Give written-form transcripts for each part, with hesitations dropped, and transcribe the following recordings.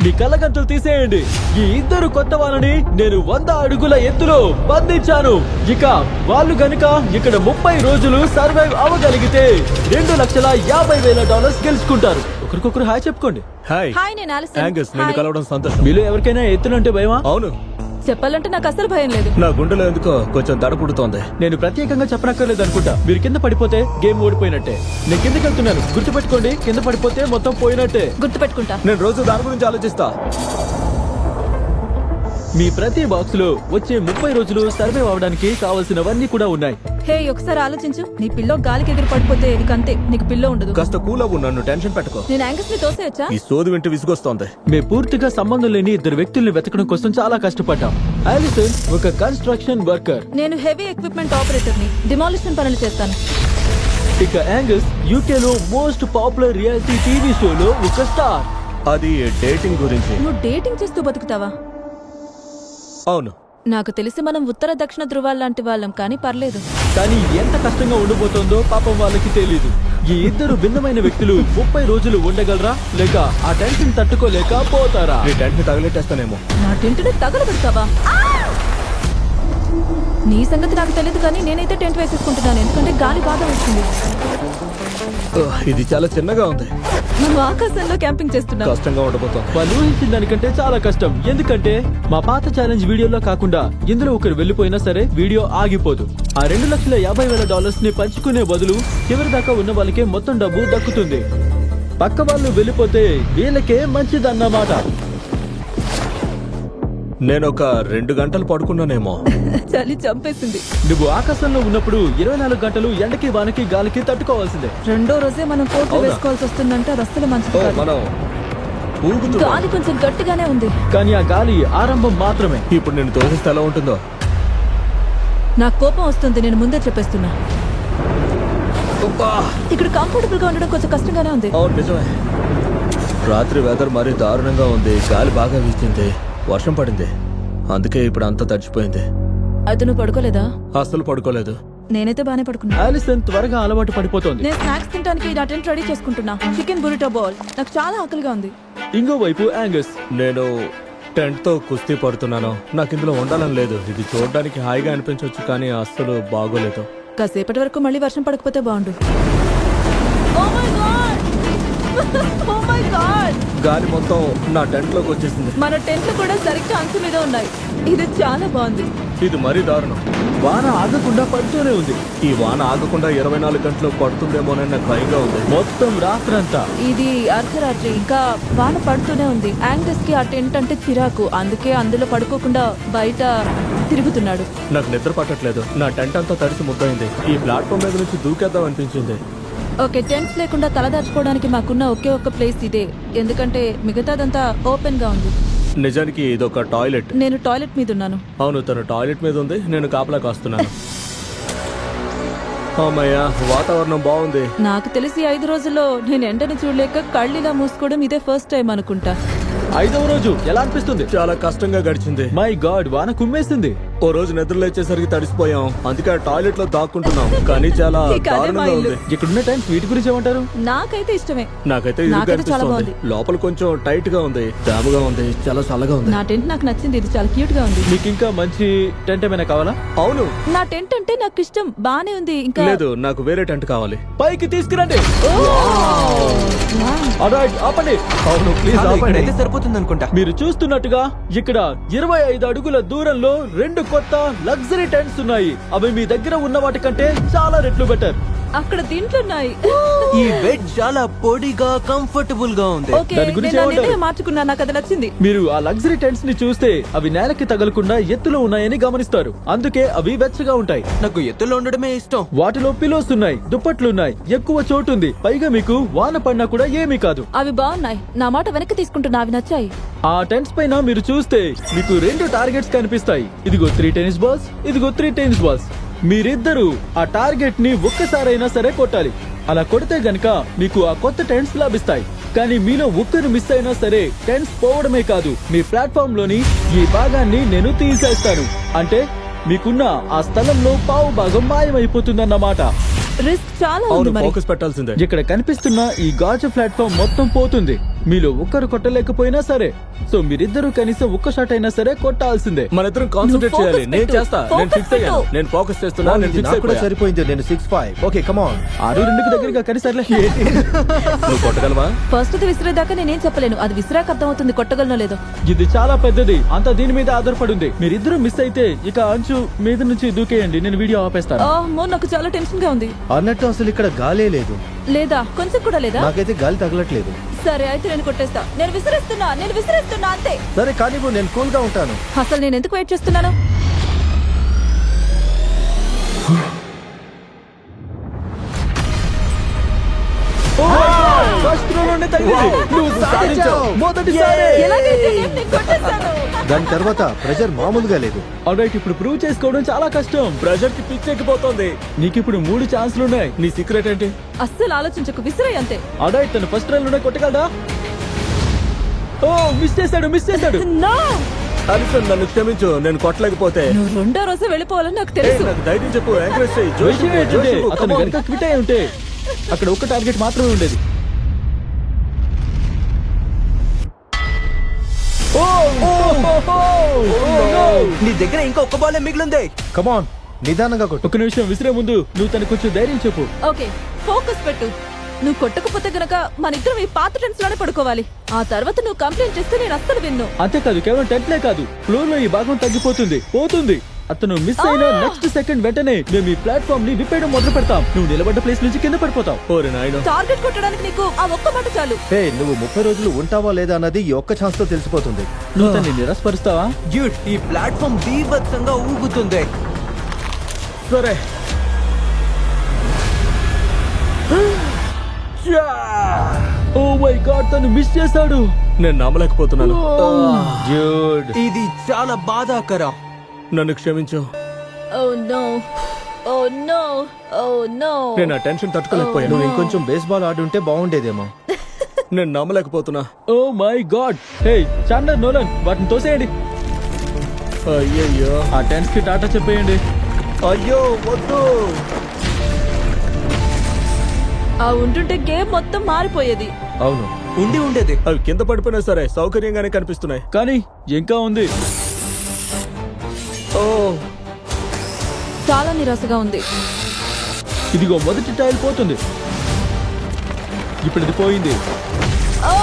మీ కళ్ళగంతులు తీసేయండి. ఈ ఇద్దరు కొత్త వాళ్ళని నేను 100 అడుగుల ఎత్తులో బంధించాను. ఇక వాళ్ళు గనుక ఇక్కడ 30 రోజులు సర్వైవ్ అవ్వగలిగితే $2,50,000 గెలుచుకుంటారు. ఒకరికొకరు హాయ్ చెప్పుకోండి. హాయ్ హాయ్, నేను ఆలిసన్. యాంగస్, నిన్ను కలవడం సంతోషం. మీలో ఎవరికైనా ఎత్తులంటే భయమా? అవును, చెప్పాలంటే నాకు అసలు భయం లేదు. నా గుండెలో ఎందుకో కొంచెం దడ పుడుతోంది. నేను ప్రత్యేకంగా చెప్పనక్కర్లేదు అనుకుంటా. మీరు కింద పడిపోతే గేమ్ ఓడిపోయినట్టే. నేను కిందకి వెళ్తున్నాను, గుర్తుపెట్టుకోండి. కింద పడిపోతే మొత్తం పోయినట్టే. గుర్తుపెట్టుకుంటా. నేను రోజు దాని గురించి ఆలోచిస్తా. మీ ప్రతి బాక్స్ లో వచ్చే 30 రోజులు సర్వైవ్ అవడానికి కావాల్సినవన్నీ కూడా ఉన్నాయి. హే, ఒకసారి ఆలోచించు. నీ పిల్లో గాలికి ఎగిరి పడిపోతే నీకు అంతే, నీకు పిల్లో ఉండదు. కాస్త కూల్ అవ్వు, నన్ను టెన్షన్ పెట్టుకో. నేను యాంగస్ ని తోసేయచ్చా? ఈ సోది వింటే విసుగొస్తోంది. మేము పూర్తిగా సంబంధం లేని ఇద్దరు వ్యక్తుల్ని వెతకడం కోసం చాలా కష్టపడ్డాం. ఆలిసన్ ఒక కన్స్ట్రక్షన్ వర్కర్. నేను హెవీ ఎక్విప్మెంట్ ఆపరేటర్ ని, డిమాలిషన్ పనులు చేస్తాను. ఇక యాంగస్ యూకేలో మోస్ట్ పాపులర్ రియాలిటీ టీవీ షోలో ఒక స్టార్. అది డేటింగ్ గురించి. నువ్వు డేటింగ్ చేస్తూ బతుకుతావా? అవును, నాకు తెలిసి మనం ఉత్తర దక్షిణ ధృవాల లాంటి వాళ్ళం, కానీ పర్లేదు. కానీ ఎంత కష్టంగా ఉండబోతోందో పాపం వాళ్ళకి తెలీదు. ఈ ఇద్దరు భిన్నమైన వ్యక్తులు 30 రోజులు ఉండగలరా, లేక ఆ టెన్షన్ తట్టుకోలేక పోతారా? నీ టెంట్ ని తగిలెట్టేస్తానేమో. నా టెంట్ ని తగలబెడతావా? నీ సంగతి నాకు తెలియదు, కానీ నేనైతే టెంట్ వేసేసుకుంటున్నాను, ఎందుకంటే గాలి బాగా వస్తుంది. ఇది చాలా చిన్నగా ఉంది. మనం ఆకాశంలో క్యాంపింగ్ చేస్తున్నాం. కష్టంగా ఉండబోతోంది. వాళ్ళు ఊహించిన దానికంటే చాలా కష్టం. ఎందుకంటే మా పాత ఛాలెంజ్ వీడియోలో కాకుండా ఇందులో ఒకరు వెళ్లిపోయినా సరే వీడియో ఆగిపోదు. ఆ $2,50,000 ని పంచుకునే బదులు చివరి దాకా ఉన్న వాళ్ళకే మొత్తం డబ్బు దక్కుతుంది. పక్క వాళ్ళు వెళ్లిపోతే వీళ్ళకే మంచిదన్నమాట. నేను ఒక 2 గంటలు పడుకున్నానేమో. చలి చంపేసింది. నువ్వు ఆకాశంలో ఉన్నప్పుడు 24 గంటలు ఎండకి వానకి గాలికి తట్టుకోవాల్సిందే. రెండో రోజే మనం కోట్లు అవునా? వేసుకోవాల్సి వస్తుందంటే అది అస్సలు మంచిది కాదు. మనం ఊగుతున్నాం. గాలి కొంచెం గట్టిగానే ఉంది. కానీ ఆ గాలి ఆరంభం మాత్రమే. ఇప్పుడు నేను తోసిస్తే ఎలా ఉంటుందో. నాకు కోపం వస్తుంది, నేను ముందే చెప్పేస్తున్నా. అబ్బా! ఇక్కడ కంఫర్టబుల్ గా ఉండడం కొంచెం కష్టంగానే ఉంది. అవును, నిజమే. రాత్రి వెదర్ మరీ దారుణంగా ఉంది. గాలి బాగా వీచింది, వర్షం పడింది. అందుకే ఇప్పుడు అంతా తడిచిపోయింది. అయితే నువ్వు పడుకోలేదా? అస్సలు పడుకోలేదు. నేనైతే బానే పడుకున్నా. ఆలిసన్ త్వరగా అలవాటు పడిపోతోంది. నేను స్నాక్స్ తినడానికి నా టెంట్ రెడీ చేసుకుంటున్నా. Chicken burrito ball. నాకు చాలా ఆకలిగా ఉంది. ఇంకోవైపు యాంగస్. నేను టెంట్ తో కుస్తీ పడుతున్నాను. నాకు ఇందులో ఉండాలని లేదు. ఇది చూడడానికి హాయిగా అనిపించవచ్చు, కానీ అస్సలు బాగోలేదు. కాసేపటి వరకు మళ్ళీ వర్షం పడకపోతే బాగుండు. Oh my God! Oh my God! గాలి మొత్తం నా టెంట్ లోకి వచ్చేసింది. మన టెంట్లు కూడా సరిగ్గా అంచు మీద ఉన్నాయి. ఇది చాలా బాగుంది. ఇది మరీ దారుణం. వాన ఆగకుండా పడుతూనే ఉంది. ఈ వాన ఆగకుండా 24 గంటలు పడుతుందేమోనని నాకు భయంగా ఉంది. మొత్తం రాత్రంతా. ఇది అర్ధరాత్రి, ఇంకా వాన పడుతూనే ఉంది. యాంగస్ కి ఆ టెంట్ అంటే చిరాకు, అందుకే అందులో పడుకోకుండా బయట తిరుగుతున్నాడు. నాకు నిద్ర పట్టట్లేదు. నా టెంట్ అంతా తడిసి ముద్దయింది. ఈ ప్లాట్ఫామ్ మీద నుంచి దూకేద్దాం అనిపించింది. ఓకే, టెంట్స్ లేకుండా తలదాచుకోవడానికి మాకున్న ఒకే ఒక్క ప్లేస్ ఇదే, ఎందుకంటే మిగతాదంతా ఓపెన్ గా ఉంది. నిజానికి ఇదొక టాయిలెట్. నేను టాయిలెట్ మీద ఉన్నాను. అవును, తను టాయిలెట్ మీద ఉంది, నేను కాపలా కాస్తున్నాను. అమ్మయ్యా, వాతావరణం బాగుంది. నాకు తెలిసి 5 రోజుల్లో నేను ఎండని చూడలేక కళ్ళిలా మూసుకోవడం ఇదే ఫస్ట్ టైం అనుకుంటా. 5వ రోజు ఎలా అనిపిస్తుంది? చాలా కష్టంగా గడిచింది. మై గాడ్, వాన కుమ్మేసింది. ఓ రోజు నిద్ర లేచేసరికి తడిసిపోయాం, అందుకే టాయిలెట్ లో దాక్కుంటున్నాం. కానీ చాలా ఈ కథే మా దారుణంగా ఇల్లు. ఉంది. ఇక్కడున్న టైమ్స్ వీటి గురించి ఏమంటారు? నాకైతే ఇష్టమే. నాకైతే ఇది నాకైతే చాలా అనిపిస్తుంది. లోపల కొంచెం టైట్ గా ఉంది, దాముగా ఉంది, చాలా చల్లగా ఉంది. నా టెంట్ నాకు నచ్చింది, ఇది చాలా క్యూట్ గా ఉంది. మీకు ఇంకా మంచి టెంట్ ఏమైనా కావాలా? అవును. నా టెంట్ అంటే నాకు ఇష్టం, బానే ఉంది. ఇంకా లేదు, నాకు వేరే టెంట్ కావాలి. పైకి తీసుకురండి. వావ్. Alright, ఆపండి. అవును, ప్లీజ్ ఆపండి. సరిపోతుంది అనుకుంటా. మీరు చూస్తున్నట్టుగా ఇక్కడ 25 అడుగుల దూరంలో 2 కొత్త లగ్జరీ టెంట్స్ ఉన్నాయి. అవి మీ దగ్గర ఉన్న వాటికంటే చాలా రెట్లు బెటర్. అక్కడ దింట్లున్నాయి. ఈ బెడ్ చాలా పొడిగా కంఫర్టబుల్ గా ఉంది. ఓకే, దాని గురించి నేను నా ఏమంటారు? నిర్ణయం మార్చుకున్నా, నాకు అది నచ్చింది. మీరు ఆ లగ్జరీ టెంట్స్ ని చూస్తే అవి నేలకి తగలకుండా ఎత్తులో ఉన్నాయని గమనిస్తారు. అందుకే అవి వెచ్చగా ఉంటాయి. నాకు ఎత్తులో ఉండడమే ఇష్టం. వాటిలో పిలోస్ ఉన్నాయి, దుప్పట్లున్నాయి, ఎక్కువ చోటుంది. పైగా మీకు వాన పడినా కూడా ఏమీ కాదు. అవి బాగున్నాయి, నా మాట వెనక్కి తీసుకుంటున్నా, అవి నచ్చాయి. ఆ టెంట్స్ పైన మీరు చూస్తే మీకు 2 టార్గెట్స్ కనిపిస్తాయి. ఇదిగో 3 టెన్నిస్ బాల్స్, ఇదిగో 3 టెన్నిస్ బాల్స్. మీరిద్దరూ ఆ టార్గెట్ ని ఒక్కసారైనా సరే కొట్టాలి. అలా కొడితే గనక మీకు ఆ కొత్త టెంట్స్ లభిస్తాయి. కానీ మీలో ఒక్కరు మిస్ అయినా సరే టెంట్స్ పోవడమే కాదు, మీ ప్లాట్ఫామ్ లోని ఈ భాగాన్ని నేను తీసేస్తాను. అంటే మీకున్న ఆ స్థలంలో పావు భాగం మాయమైపోతుందన్నమాట. రిస్క్ చాలా ఉంది. అవును, మరి ఫోకస్ పెట్టాల్సిందే. ఇక్కడ కనిపిస్తున్న ఈ గాజు ప్లాట్ఫామ్ మొత్తం పోతుంది. మీలో ఒక్కరు కొట్టలేకపోయినా సరే సో మీరిద్దరూ కనీసం ఒక్క షాట్ అయినా సరే కొట్టాల్సిందే. మన ఇద్దరం కాన్సన్ట్రేట్ నువ్వు చేయాలి. focus నేను పెట్టు. చేస్తా, నేను Focus ఫిక్స్ అయ్యాను, పెట్టు. నేను ఫోకస్ చేస్తున్నా, నేను ఫిక్స్ నాకు కూడా అయిపోయా. సరిపోయింది. నేను 6'5". Okay come on. 6-2కి దగ్గరగా కానీ సర్లే. నువ్వు కొట్టగలవా? ఫస్ట్ విసిరేదాకా నేనేం చెప్పలేను. అది విసిరాక అర్థమవుతుంది కొట్టగలనో లేదో. ఇది చాలా పెద్దది, అంతా దీని మీద ఆధారపడి ఉంది. మీరిద్దరూ మిస్ అయితే ఇక అంచు మీద నుంచి దూకేయండి, నేను వీడియో ఆపేస్తాను. అమ్మో నాకు చాలా టెన్షన్ గా ఉంది. అన్నట్టు అసలు ఇక్కడ గాలే లేదు. లేదా కొంచెం కూడా లేదా? నాకైతే గాలి తగలట్లేదు. సరే అయితే నేను కొట్టేస్తా. నేను విసిరేస్తున్నా అంతే. సరే కానీ నేను కూల్ గా ఉంటాను. అసలు నేను ఎందుకు వెయిట్ చేస్తున్నాను? ఫస్ట్ త్రోలోనే తగిలింది. నువ్వు సాధించావు. మొదటిసారి. ఎలాగైతే నేను కొట్టేశాను. దాని తర్వాత ప్రెషర్ మామూలుగా లేదు. ఆల్రైట్, ఇప్పుడు ప్రూవ్ చేసుకోవడం చాలా కష్టం. ప్రెషర్ కి పిచ్చెక్కిపోతుంది. నీకు ఇప్పుడు 3 ఛాన్స్లు ఉన్నాయి. నీ సీక్రెట్ ఏంటి? అస్సలు ఆలోచించకు, విసిరాయి అంతే. ఆల్రైట్, తను ఫస్ట్ రన్ లోనే కొట్టగలడా? ఓ మిస్ చేశాడు. No! అలిసన్ నన్ను క్షమించు, నేను కొట్టలేకపోతే. నువ్వు రెండో రోజు వెళ్ళిపోవాలని నాకు ఏయ్, తెలుసు. నాకు ధైర్యం చెప్పు, ఎంకరేజ్ చేయి. జోష్ విషయం ఇవ్వు, జోష్ ఏంటంటే ఇవ్వు, అతను come on. కనుక క్విట్ అయి ఉంటే అక్కడ ఒక్క టార్గెట్ మాత్రమే ఉండేది. నీ దగ్గర ఇంకా ఒక్క బాలే మిగిలిందే. కమాన్, నిదానంగా కొట్టు. ఒక్క నిమిషం, విసిరే ముందు నువ్వు తనకు కొంచెం ధైర్యం చెప్పు. ఓకే, ఫోకస్ పెట్టు. నువ్వు కొట్టకపోతే గనక మన ఇద్దరం ఈ పాత టెన్స్ లోనే పడుకోవాలి. ఆ తర్వాత నువ్వు కంప్లైంట్ చేస్తే నేను అస్సలు విన్ను. అంతేకాదు, కేవలం టెంట్లే కాదు, ఫ్లోర్ లో ఈ భాగం పోతుంది. అతను మిస్ అయిన నెక్స్ట్ సెకండ్ వెంటనే మేము ఈ ప్లాట్ఫామ్ ని విప్పేయడం మొదలు పెడతాం. నువ్వు నిలబడ్డ ప్లేస్ నుంచి కింద పడిపోతావు. ఓరి నాయనో. టార్గెట్ కొట్టడానికి నీకు ఆ ఒక్క మాట చాలు. హే, నువ్వు 30 రోజులు ఉంటావా లేదా అన్నది ఈ ఒక్క ఛాన్స్ తో తెలిసిపోతుంది. నువ్వు తన్ని నిరాశపరుస్తావా? డ్యూడ్, ఈ ప్లాట్ఫామ్ బీభత్సంగా ఊగుతుంది. సరే. ఓ మై గాడ్, తను మిస్ చేశాడు. నేను నమ్మలేకపోతున్నాను. డ్యూడ్, ఇది చాలా బాధాకరం. నన్ను క్షమించు. Oh no, oh no, oh no. నేను ఆ టెన్షన్ తట్టుకోలేకపోయాను. నువ్వు ఇంకొంచెం బేస్బాల్ ఆడుంటే బాగుండేదేమో. నేను నమ్మలేకపోతున్నా. Oh my God. Hey Chandler, Nolan, వాటిని తోసేయండి. అయ్యయ్యో. ఆ టెన్స్ కి టాటా చెప్పేయండి. అయ్యో వద్దు. ఆ ఉంటుంటే గేమ్ మొత్తం మారిపోయేది. అవును, ఉండి ఉండేది. అవి కింద పడిపోయినా సరే సౌకర్యంగానే కనిపిస్తున్నాయి. కానీ ఇంకా ఉంది. ఓ, చాలా నిరాశగా ఉంది. ఇదిగో మొదటి టైల్ పోతుంది. ఇప్పుడు ఇది పోయింది. Oh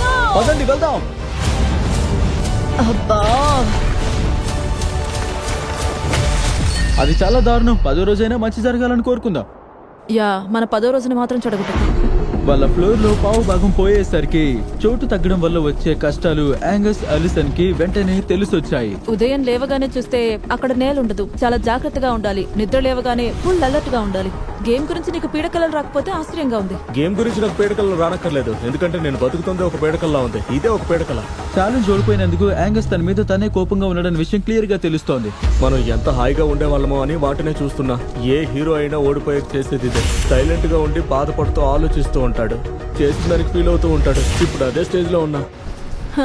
no. పదండి వెళ్దాం. అబ్బా, అది చాలా దారుణం. 10వ రోజైనా మంచి జరగాలని కోరుకుందాం. యా, మన 10వ రోజున మాత్రం చెడగొట్టకు. వాళ్ళ ఫ్లోర్ లో పావు భాగం పోయేసరికి చోటు తగ్గడం వల్ల వచ్చే కష్టాలు యాంగస్, అలిసన్ కి వెంటనే తెలిసొచ్చాయి. ఉదయం లేవగానే చూస్తే అక్కడ నేల ఉండదు. చాలా జాగ్రత్తగా ఉండాలి. నిద్ర లేవగానే ఫుల్ అలర్ట్ గా ఉండాలి. గేమ్ గురించి నీకు పీడకలలు రాకపోతే ఆశ్చర్యంగా ఉంది. గేమ్ గురించి నాకు పీడకలు రానక్కర్లేదు, ఎందుకంటే నేను బతుకుతుంది ఒక పీడకల్లా ఉంది. ఇదే ఒక పీడకల. ఛాలెంజ్ ఓడిపోయినందుకు యాంగస్ తన మీద తనే కోపంగా ఉన్నాడన్న విషయం క్లియర్ గా తెలుస్తోంది. మనం ఎంత హాయిగా ఉండేవాళ్ళమో అని వాటినే చూస్తున్నా. ఏ హీరో అయినా ఓడిపోయాక చేసేది ఇదే. సైలెంట్ గా ఉండి బాధపడుతూ ఆలోచిస్తూ ఉంటాడు, చేసిన దానికి ఫీల్ అవుతూ ఉంటాడు. ఇప్పుడు అదే స్టేజ్ లో ఉన్నా. హ,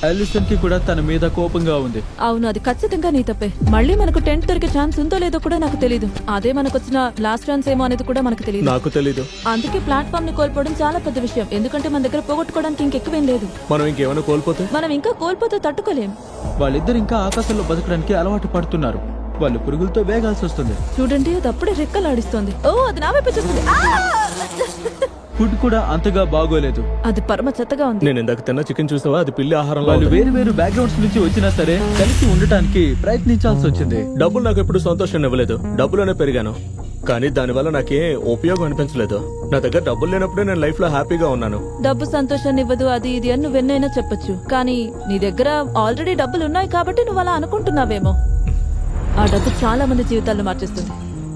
అలిసన్ కి కూడా తన మీద కోపంగా ఉంది. అవును, అది ఖచ్చితంగా నీ తప్పే. మళ్ళీ మనకు టెంట్ దొరికే ఛాన్స్ ఉందో లేదో కూడా నాకు తెలీదు. అదే మనకు వచ్చిన లాస్ట్ ఛాన్స్ ఏమో అనేది కూడా మనకు తెలియదు. నాకు తెలీదు. అందుకే ప్లాట్ఫామ్ ని కోల్పోవడం చాలా పెద్ద విషయం. ఎందుకంటే మన దగ్గర పోగొట్టుకోవడానికి ఇంకెక్కువేం లేదు. మనం ఇంకేమైనా కోల్పోతే మనం ఇంకా కోల్పోతే తట్టుకోలేం. వాళ్ళిద్దరు ఇంకా ఆకాశంలో బతకడానికి అలవాటు పడుతున్నారు. వాళ్ళు పురుగులతో వేగాల్సి వస్తుంది. చూడండి, అది అప్పుడే రెక్కలాడిస్తోంది. ఓ, అది నా వైపు చూస్తుంది. ఆ! ఫుడ్ కూడా అంతగా బాగోలేదు. అది పరమ చెత్తగా ఉంది. నేను ఇందాక తిన్న చికెన్ చూసావా? అది పిల్లి ఆహారంలో వాళ్ళు ఉంది. వేరు వేరు బ్యాక్గ్రౌండ్స్ నుంచి వచ్చినా సరే కలిసి ఉండటానికి ప్రయత్నించాల్సి వచ్చింది. డబ్బులు నాకు ఎప్పుడు సంతోషాన్ని ఇవ్వలేదు. డబ్బులోనే పెరిగాను, కానీ దానివల్ల నాకేం ఉపయోగం అనిపించలేదు. నా దగ్గర డబ్బులు లేనప్పుడే నేను లైఫ్ లో హ్యాపీగా ఉన్నాను. డబ్బు సంతోషాన్ని ఇవ్వదు, అది ఇది అని నువ్వెన్నైనా చెప్పొచ్చు. కానీ నీ దగ్గర ఆల్రెడీ డబ్బులు ఉన్నాయి కాబట్టి నువ్వు అలా అనుకుంటున్నావేమో. ఆ డబ్బు చాలా మంది జీవితాలను మార్చేస్తుంది.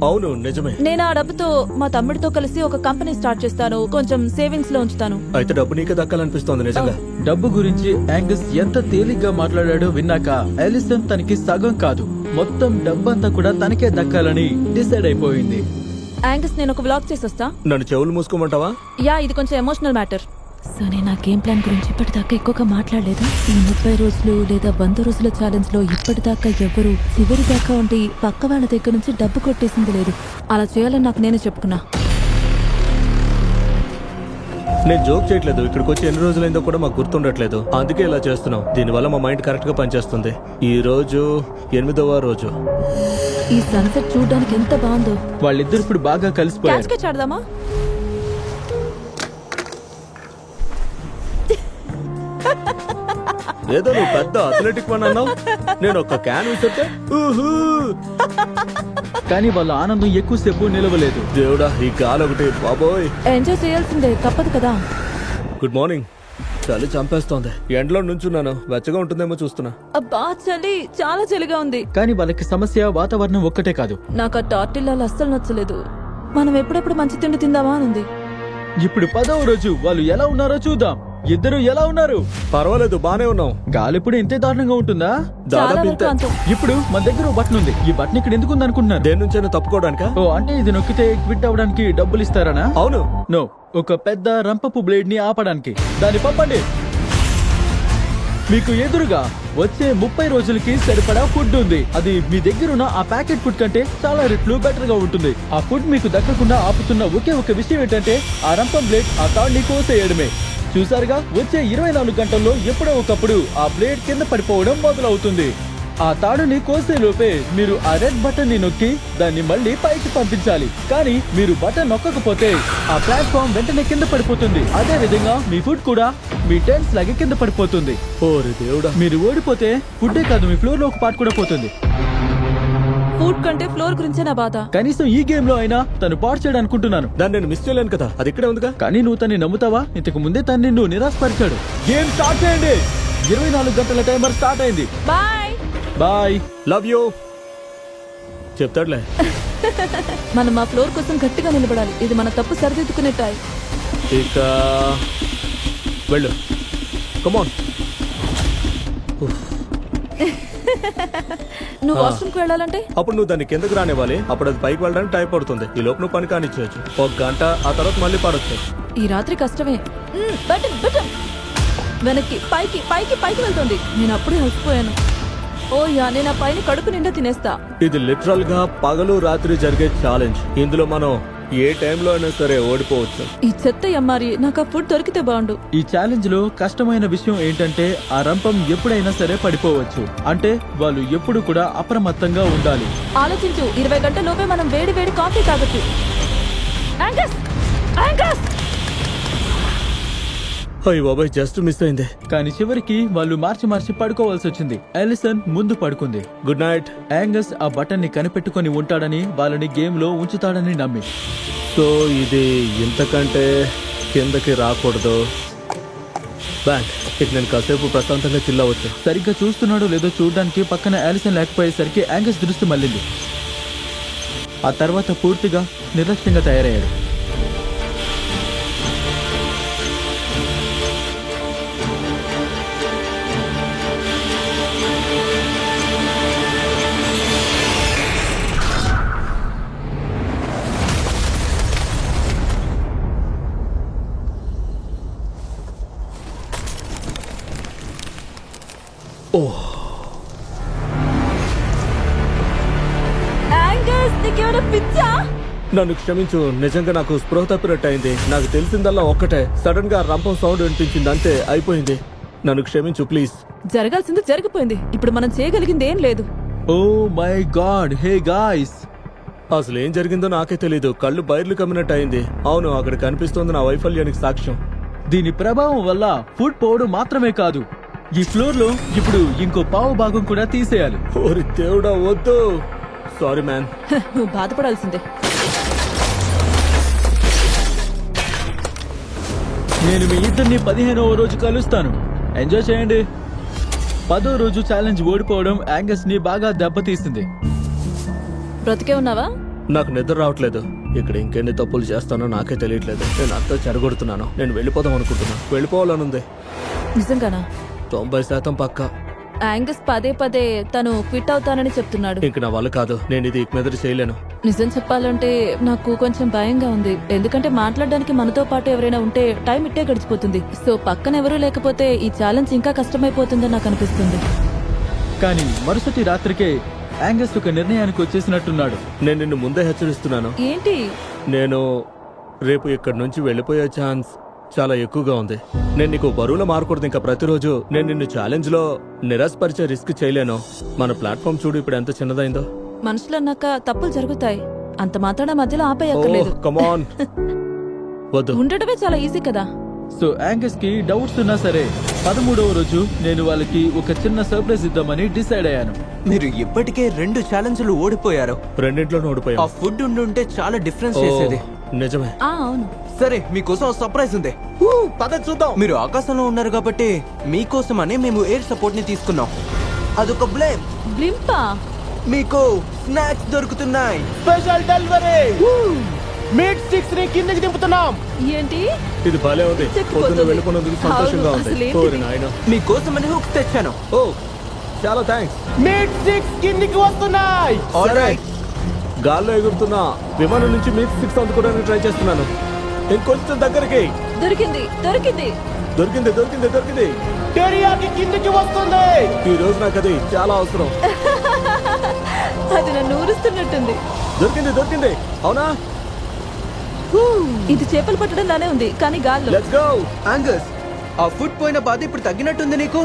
అవును, నిజమే. నేను ఆ డబ్బుతో మా తమ్ముడితో కలిసి ఒక కంపెనీ స్టార్ట్ చేస్తాను. కొంచెం సేవింగ్స్ లో ఉంచుతాను. అయితే డబ్బు నీకే దక్కాలనిపిస్తోంది నిజంగా. డబ్బు గురించి యాంగస్ ఎంత తేలిగ్గా మాట్లాడాడో విన్నాక అలిసన్ తనకి సగం కాదు, మొత్తం డబ్బంతా కూడా తనకే దక్కాలని డిసైడ్ అయిపోయింది. యాంగస్, నేను ఒక వ్లాగ్ చేసి వస్తా. నన్ను చెవులు మూసుకోమంటావా? యా, ఇది కొంచెం ఎమోషనల్ మ్యాటర్. సో నేను నా గేమ్ ప్లాన్ గురించి ఇప్పటిదాకా ఎక్కువగా మాట్లాడలేదు. ఈ 30 రోజులు లేదా 100 రోజుల ఛాలెంజ్ లో ఇప్పటిదాకా ఎవరు చివరి దాకా ఉండి పక్క వాళ్ళ దగ్గర నుంచి డబ్బు కొట్టేసింది లేదు. అలా చేయాలని నాకు నేనే చెప్పుకున్నా. నేను జోక్ చేయట్లేదు. ఇక్కడికి వచ్చి ఎన్ని రోజులైందో కూడా మాకు గుర్తుండట్లేదు. అందుకే ఇలా చేస్తున్నాం. దీనివల్ల మా మైండ్ కరెక్ట్ గా పనిచేస్తుంది. ఈ రోజు 8వ రోజు. ఈ సన్సెట్ చూడడానికి ఎంత బాగుందో. వాళ్ళిద్దరు ఇప్పుడు బాగా కలిసిపోయారు. క్యాచ్ కి ఆడదామా? ఏదో నువ్వు పెద్ద అథ్లెటిక్ వన్ అన్నావు. నేను ఒక క్యాన్ విసిరితే ఊహూ. కానీ వాళ్ళ ఆనందం ఎక్కువసేపు నిలవలేదు. దేవుడా, ఈ గాలి ఒకటి బాబోయ్. ఎంజాయ్ చేయాల్సిందే, తప్పదు కదా. Good morning. చలి చంపేస్తోంది. ఎండలో నుంచున్నాను. వెచ్చగా ఉంటుందేమో చూస్తున్నా. అబ్బా చలి, చాలా చలిగా ఉంది. కానీ వాళ్ళకి సమస్య వాతావరణం ఒక్కటే కాదు. నాకు ఆ టార్టిల్లాలు అస్సలు నచ్చలేదు. మనం ఎప్పుడెప్పుడు మంచి తిండి తిందామా అని ఉంది. ఇప్పుడు 10వ రోజు. వాళ్ళు ఎలా ఉన్నారో చూద్దాం. ఇద్దరు ఎలా ఉన్నారు? పర్వాలేదు, బానే ఉన్నాం. గాలి ఇప్పుడు ఇంతే దారుణంగా ఉంటుందా? చాలా దాదాపు వరకు ఇంతే. అంతే. ఇప్పుడు మన దగ్గర ఓ బటన్ ఉంది. ఈ బటన్ ఇక్కడ ఎందుకు ఉంది అనుకుంటున్నారు? దేని నుంచైనా తప్పుకోవడానికా? ఓ అంటే ఇది నొక్కితే క్విట్ అవ్వడానికి డబ్బులు ఇస్తారనా? అవును. నో, ఒక పెద్ద రంపపు బ్లేడ్ ని ఆపడానికి. దాన్ని పంపండి. మీకు ఎదురుగా వచ్చే 30 రోజులకి సరిపడా ఫుడ్ ఉంది. అది మీ దగ్గరున్న ఆ ప్యాకెట్ ఫుడ్ కంటే చాలా రెట్లు బెటర్ గా ఉంటుంది. ఆ ఫుడ్ మీకు దక్కకుండా ఆపుతున్న ఒకే ఒక విషయం ఏంటంటే ఆ రంపం బ్లేడ్ ఆ తాడుని కోసేయడమే. చూసారుగా, వచ్చే 24 గంటల్లో ఎప్పుడో ఒకప్పుడు ఆ బ్లేడ్ కింద పడిపోవడం మొదలవుతుంది. ఆ తాడుని కోసే లోపే మీరు ఆ రెడ్ బటన్ ని నొక్కి దాన్ని మళ్ళీ పైకి పంపించాలి. కానీ మీరు బటన్ నొక్కకపోతే ఆ ప్లాట్ఫామ్ వెంటనే కింద పడిపోతుంది. అదే విధంగా మీ ఫుడ్ కూడా మీ టెన్స్ లాగే కింద పడిపోతుంది. ఓరి దేవుడా. మీరు ఓడిపోతే ఫుడ్డే కాదు, మీ ఫ్లోర్ లో ఒక పార్ట్ కూడా పోతుంది. ఫుడ్ కంటే ఫ్లోర్ గురించే నా బాధ. కనీసం ఈ గేమ్ లో అయినా తను పాడు చేయడం అనుకుంటున్నాను. దాన్ని నేను మిస్ చేయలేను కదా, అది ఇక్కడే ఉందిగా. కానీ నువ్వు తన్ని నమ్ముతావా? ఇంతకు ముందే తను నిన్ను నిరాశపరిచాడు. గేమ్ స్టార్ట్ చేయండి. 24 గంటల టైమర్ స్టార్ట్ అయింది. Bye bye. లవ్ యూ చెప్తాడులే. మనం మా ఫ్లోర్ కోసం గట్టిగా నిలబడాలి. ఇది మన తప్పు సరిదిద్దుకునే టైం. ఇక వెళ్ళు. కమాన్. నువ్వు వాష్రూమ్ కి వెళ్ళాలంటే అప్పుడు నువ్వు దాన్ని కిందకు రానివ్వాలి. అప్పుడు అది పైకి వెళ్ళడానికి టైం పడుతుంది. ఈ లోపు నువ్వు పని కానిచ్చేయచ్చు. 1 గంట, ఆ తర్వాత మళ్ళీ పడొచ్చు. ఈ రాత్రి కష్టమే. బటన్ బటన్ వెనక్కి పైకి పైకి పైకి వెళ్తుంది. నేను అప్పుడే అలసిపోయాను. ఓ యా, నేను ఆ పైన కడుపు నిండా తినేస్తా. ఇది లిటరల్ గా పగలు రాత్రి జరిగే ఛాలెంజ్. ఇందులో మనం ఏ టైంలో అయినా సరే ఓడిపోవచ్చు. ఈ చెత్త ఎమ్మారి, నాకు ఆ ఫుడ్ దొరికితే బాగుండు. ఈ ఛాలెంజ్ లో కష్టమైన విషయం ఏంటంటే ఆ రంపం ఎప్పుడైనా సరే పడిపోవచ్చు. అంటే వాళ్ళు ఎప్పుడు కూడా అప్రమత్తంగా ఉండాలి. ఆలోచించు, 20 గంటల లోపే మనం వేడి వేడి కాఫీ తాగొచ్చు. Angus, Angus. అయ్యి బాబాయ్, జస్ట్ మిస్ అయింది. కానీ చివరికి వాళ్ళు మార్చి పడుకోవాల్సి వచ్చింది. ఎలిసన్ ముందు పడుకుంది. Good night. యాంగస్ ఆ బటన్ ని కనిపెట్టుకుని ఉంటాడని, వాళ్ళని గేమ్ లో ఉంచుతాడని నమ్మి. సో ఇది ఇంతకంటే కిందకి రాకూడదు. బ్యాంక్ ఇక నేను కాసేపు ప్రశాంతంగా చిల్లవచ్చు. సరిగ్గా చూస్తున్నాడో లేదో చూడడానికి పక్కన ఆలిసన్ లేకపోయేసరికి యాంగస్ దృష్టి మళ్ళింది. ఆ తర్వాత పూర్తిగా నిర్లక్ష్యంగా తయారయ్యాడు. యాంగస్, నీకేమైనా పిచ్చా? నన్ను క్షమించు. నిజంగా నాకు స్పృహ తప్పినట్టు అయింది. నాకు తెలిసిందల్లా ఒక్కటే, సడన్ గా రంపం సౌండ్ వినిపించింది, అంతే, అయిపోయింది. నన్ను క్షమించు ప్లీజ్. జరగాల్సింది జరిగిపోయింది. ఇప్పుడు మనం చేయగలిగింది ఏం లేదు. Oh my God, hey guys. అసలు ఏం జరిగిందో నాకే తెలీదు. కళ్ళు బయర్లు కమ్మినట్టు అయింది. అవును, అక్కడ కనిపిస్తోంది నా వైఫల్యానికి సాక్ష్యం. దీని ప్రభావం వల్ల ఫుడ్ పోవడం మాత్రమే కాదు, ఈ ఫ్లోర్ లో ఇప్పుడు ఇంకో పావు భాగం కూడా తీసేయాలి. ఓరి దేవుడా, వద్దు. Sorry man. నువ్వు బాధపడాల్సిందే. నేను మీ ఇద్దరిని 15వ రోజు కలుస్తాను. ఎంజాయ్ చేయండి. 10వ రోజు ఛాలెంజ్ ఓడిపోవడం యాంగస్ ని బాగా దెబ్బతీసింది. బ్రతికే ఉన్నావా? నాకు నిద్ర రావట్లేదు. ఇక్కడ ఇంకెన్ని తప్పులు చేస్తానో నాకే తెలియట్లేదు. నేను అంతా చెరగొడుతున్నాను. నేను వెళ్ళిపోదాం అనుకుంటున్నా. వెళ్ళిపోవాలనుంది. నిజంగానా? 90% పక్కా. యాంగస్ పదే పదే తను క్విట్ అవుతానని చెప్తున్నాడు. ఇంక నా వల్ల కాదు. నేను ఇది ఇక మీద చేయలేను. నిజం చెప్పాలంటే నాకు కొంచెం భయంగా ఉంది. ఎందుకంటే మాట్లాడడానికి మనతో పాటు ఎవరైనా ఉంటే టైం ఇట్టే గడిచిపోతుంది. సో పక్కన ఎవరూ లేకపోతే ఈ ఛాలెంజ్ ఇంకా కష్టమైపోతుందని నాకు అనిపిస్తుంది. కానీ మరుసటి రాత్రికే యాంగస్ ఒక నిర్ణయానికి వచ్చేసినట్టున్నాడు. నేను నిన్ను ముందే హెచ్చరిస్తున్నాను. ఏంటి? నేను రేపు ఇక్కడి నుంచి వెళ్ళిపోయే ఛాన్స్ చాలా ఎక్కువగా ఉంది. నేను నీకు బరువులో మారకూడదు ఇంకా ప్రతిరోజు. నేను నిన్ను ఛాలెంజ్ లో నిరాశపరిచే రిస్క్ చేయలేను. మన ప్లాట్ఫామ్ చూడు ఇప్పుడు ఎంత చిన్నదైందో. మనుషులు అన్నాక తప్పులు జరుగుతాయి. అంత మాత్రాన మధ్యలో ఆపేయక్కర్లేదు. కమాన్ వద్దు. ఉండటమే చాలా ఈజీ కదా. సో యాంగస్ కి డౌట్స్ ఉన్నా సరే 13వ రోజు నేను వాళ్ళకి ఒక చిన్న సర్ప్రైజ్ ఇద్దామని డిసైడ్ అయ్యాను. మీరు ఇప్పటికే 2 ఛాలెంజ్లు ఓడిపోయారు. రెండింటిలోనూ ఆ ఓడిపోయాం. ఫుడ్ ఉండుంటే చాలా డిఫరెన్స్ చేసేది. నిజమే. అవును. సరే మీకోసం సర్ప్రైజ్ ఉంది. పద చూద్దాం. మీరు ఆకాశంలో ఉన్నారు కాబట్టి మీకోసమనే మేము ఎయిర్ సపోర్ట్ ని తీసుకున్నాం. అదొక బ్లేమ్. బ్లింపా? మీకు స్నాక్స్ దొరుకుతున్నాయి. స్పెషల్ డెలివరీ మీట్ స్టిక్స్ ని కిందకి దింపుతున్నాం. ఏంటి? ఇది భలే ఉంది. చెక్కిపోతుంది. పొద్దున్న వెళ్ళిపోయినందుకు సంతోషంగా అవును, ఉంది. అసలేంటిది? ఓరి నాయనా. మీకోసమని హుక్స్ తెచ్చాను. ఓ చాలా థ్యాంక్స్. మీట్ స్టిక్స్ కిందికి వస్తున్నాయి. ఆల్రైట్. గాల్లో ఎగురుతున్నా విమానం నుంచి మీట్ స్టిక్స్ అందుకోవడానికి ట్రై చేస్తున్నాను. ఇంకొంచెం దగ్గరికి. దొరికింది దొరికింది. దొరికింది దొరికింది దొరికింది. టెరియాకి కిందికి వస్తుంది. ఈ రోజు నాకు అది చాలా అవసరం. అది నన్ను ఊరుస్తున్నట్టుంది. దొరికింది దొరికింది. అవునా? ఇది చేపలు పట్టడంలానే ఉంది కానీ గాల్లో. Let's go. యాంగస్, ఆ ఫుడ్ పోయిన బాధ ఇప్పుడు తగ్గినట్టుంది నీకు.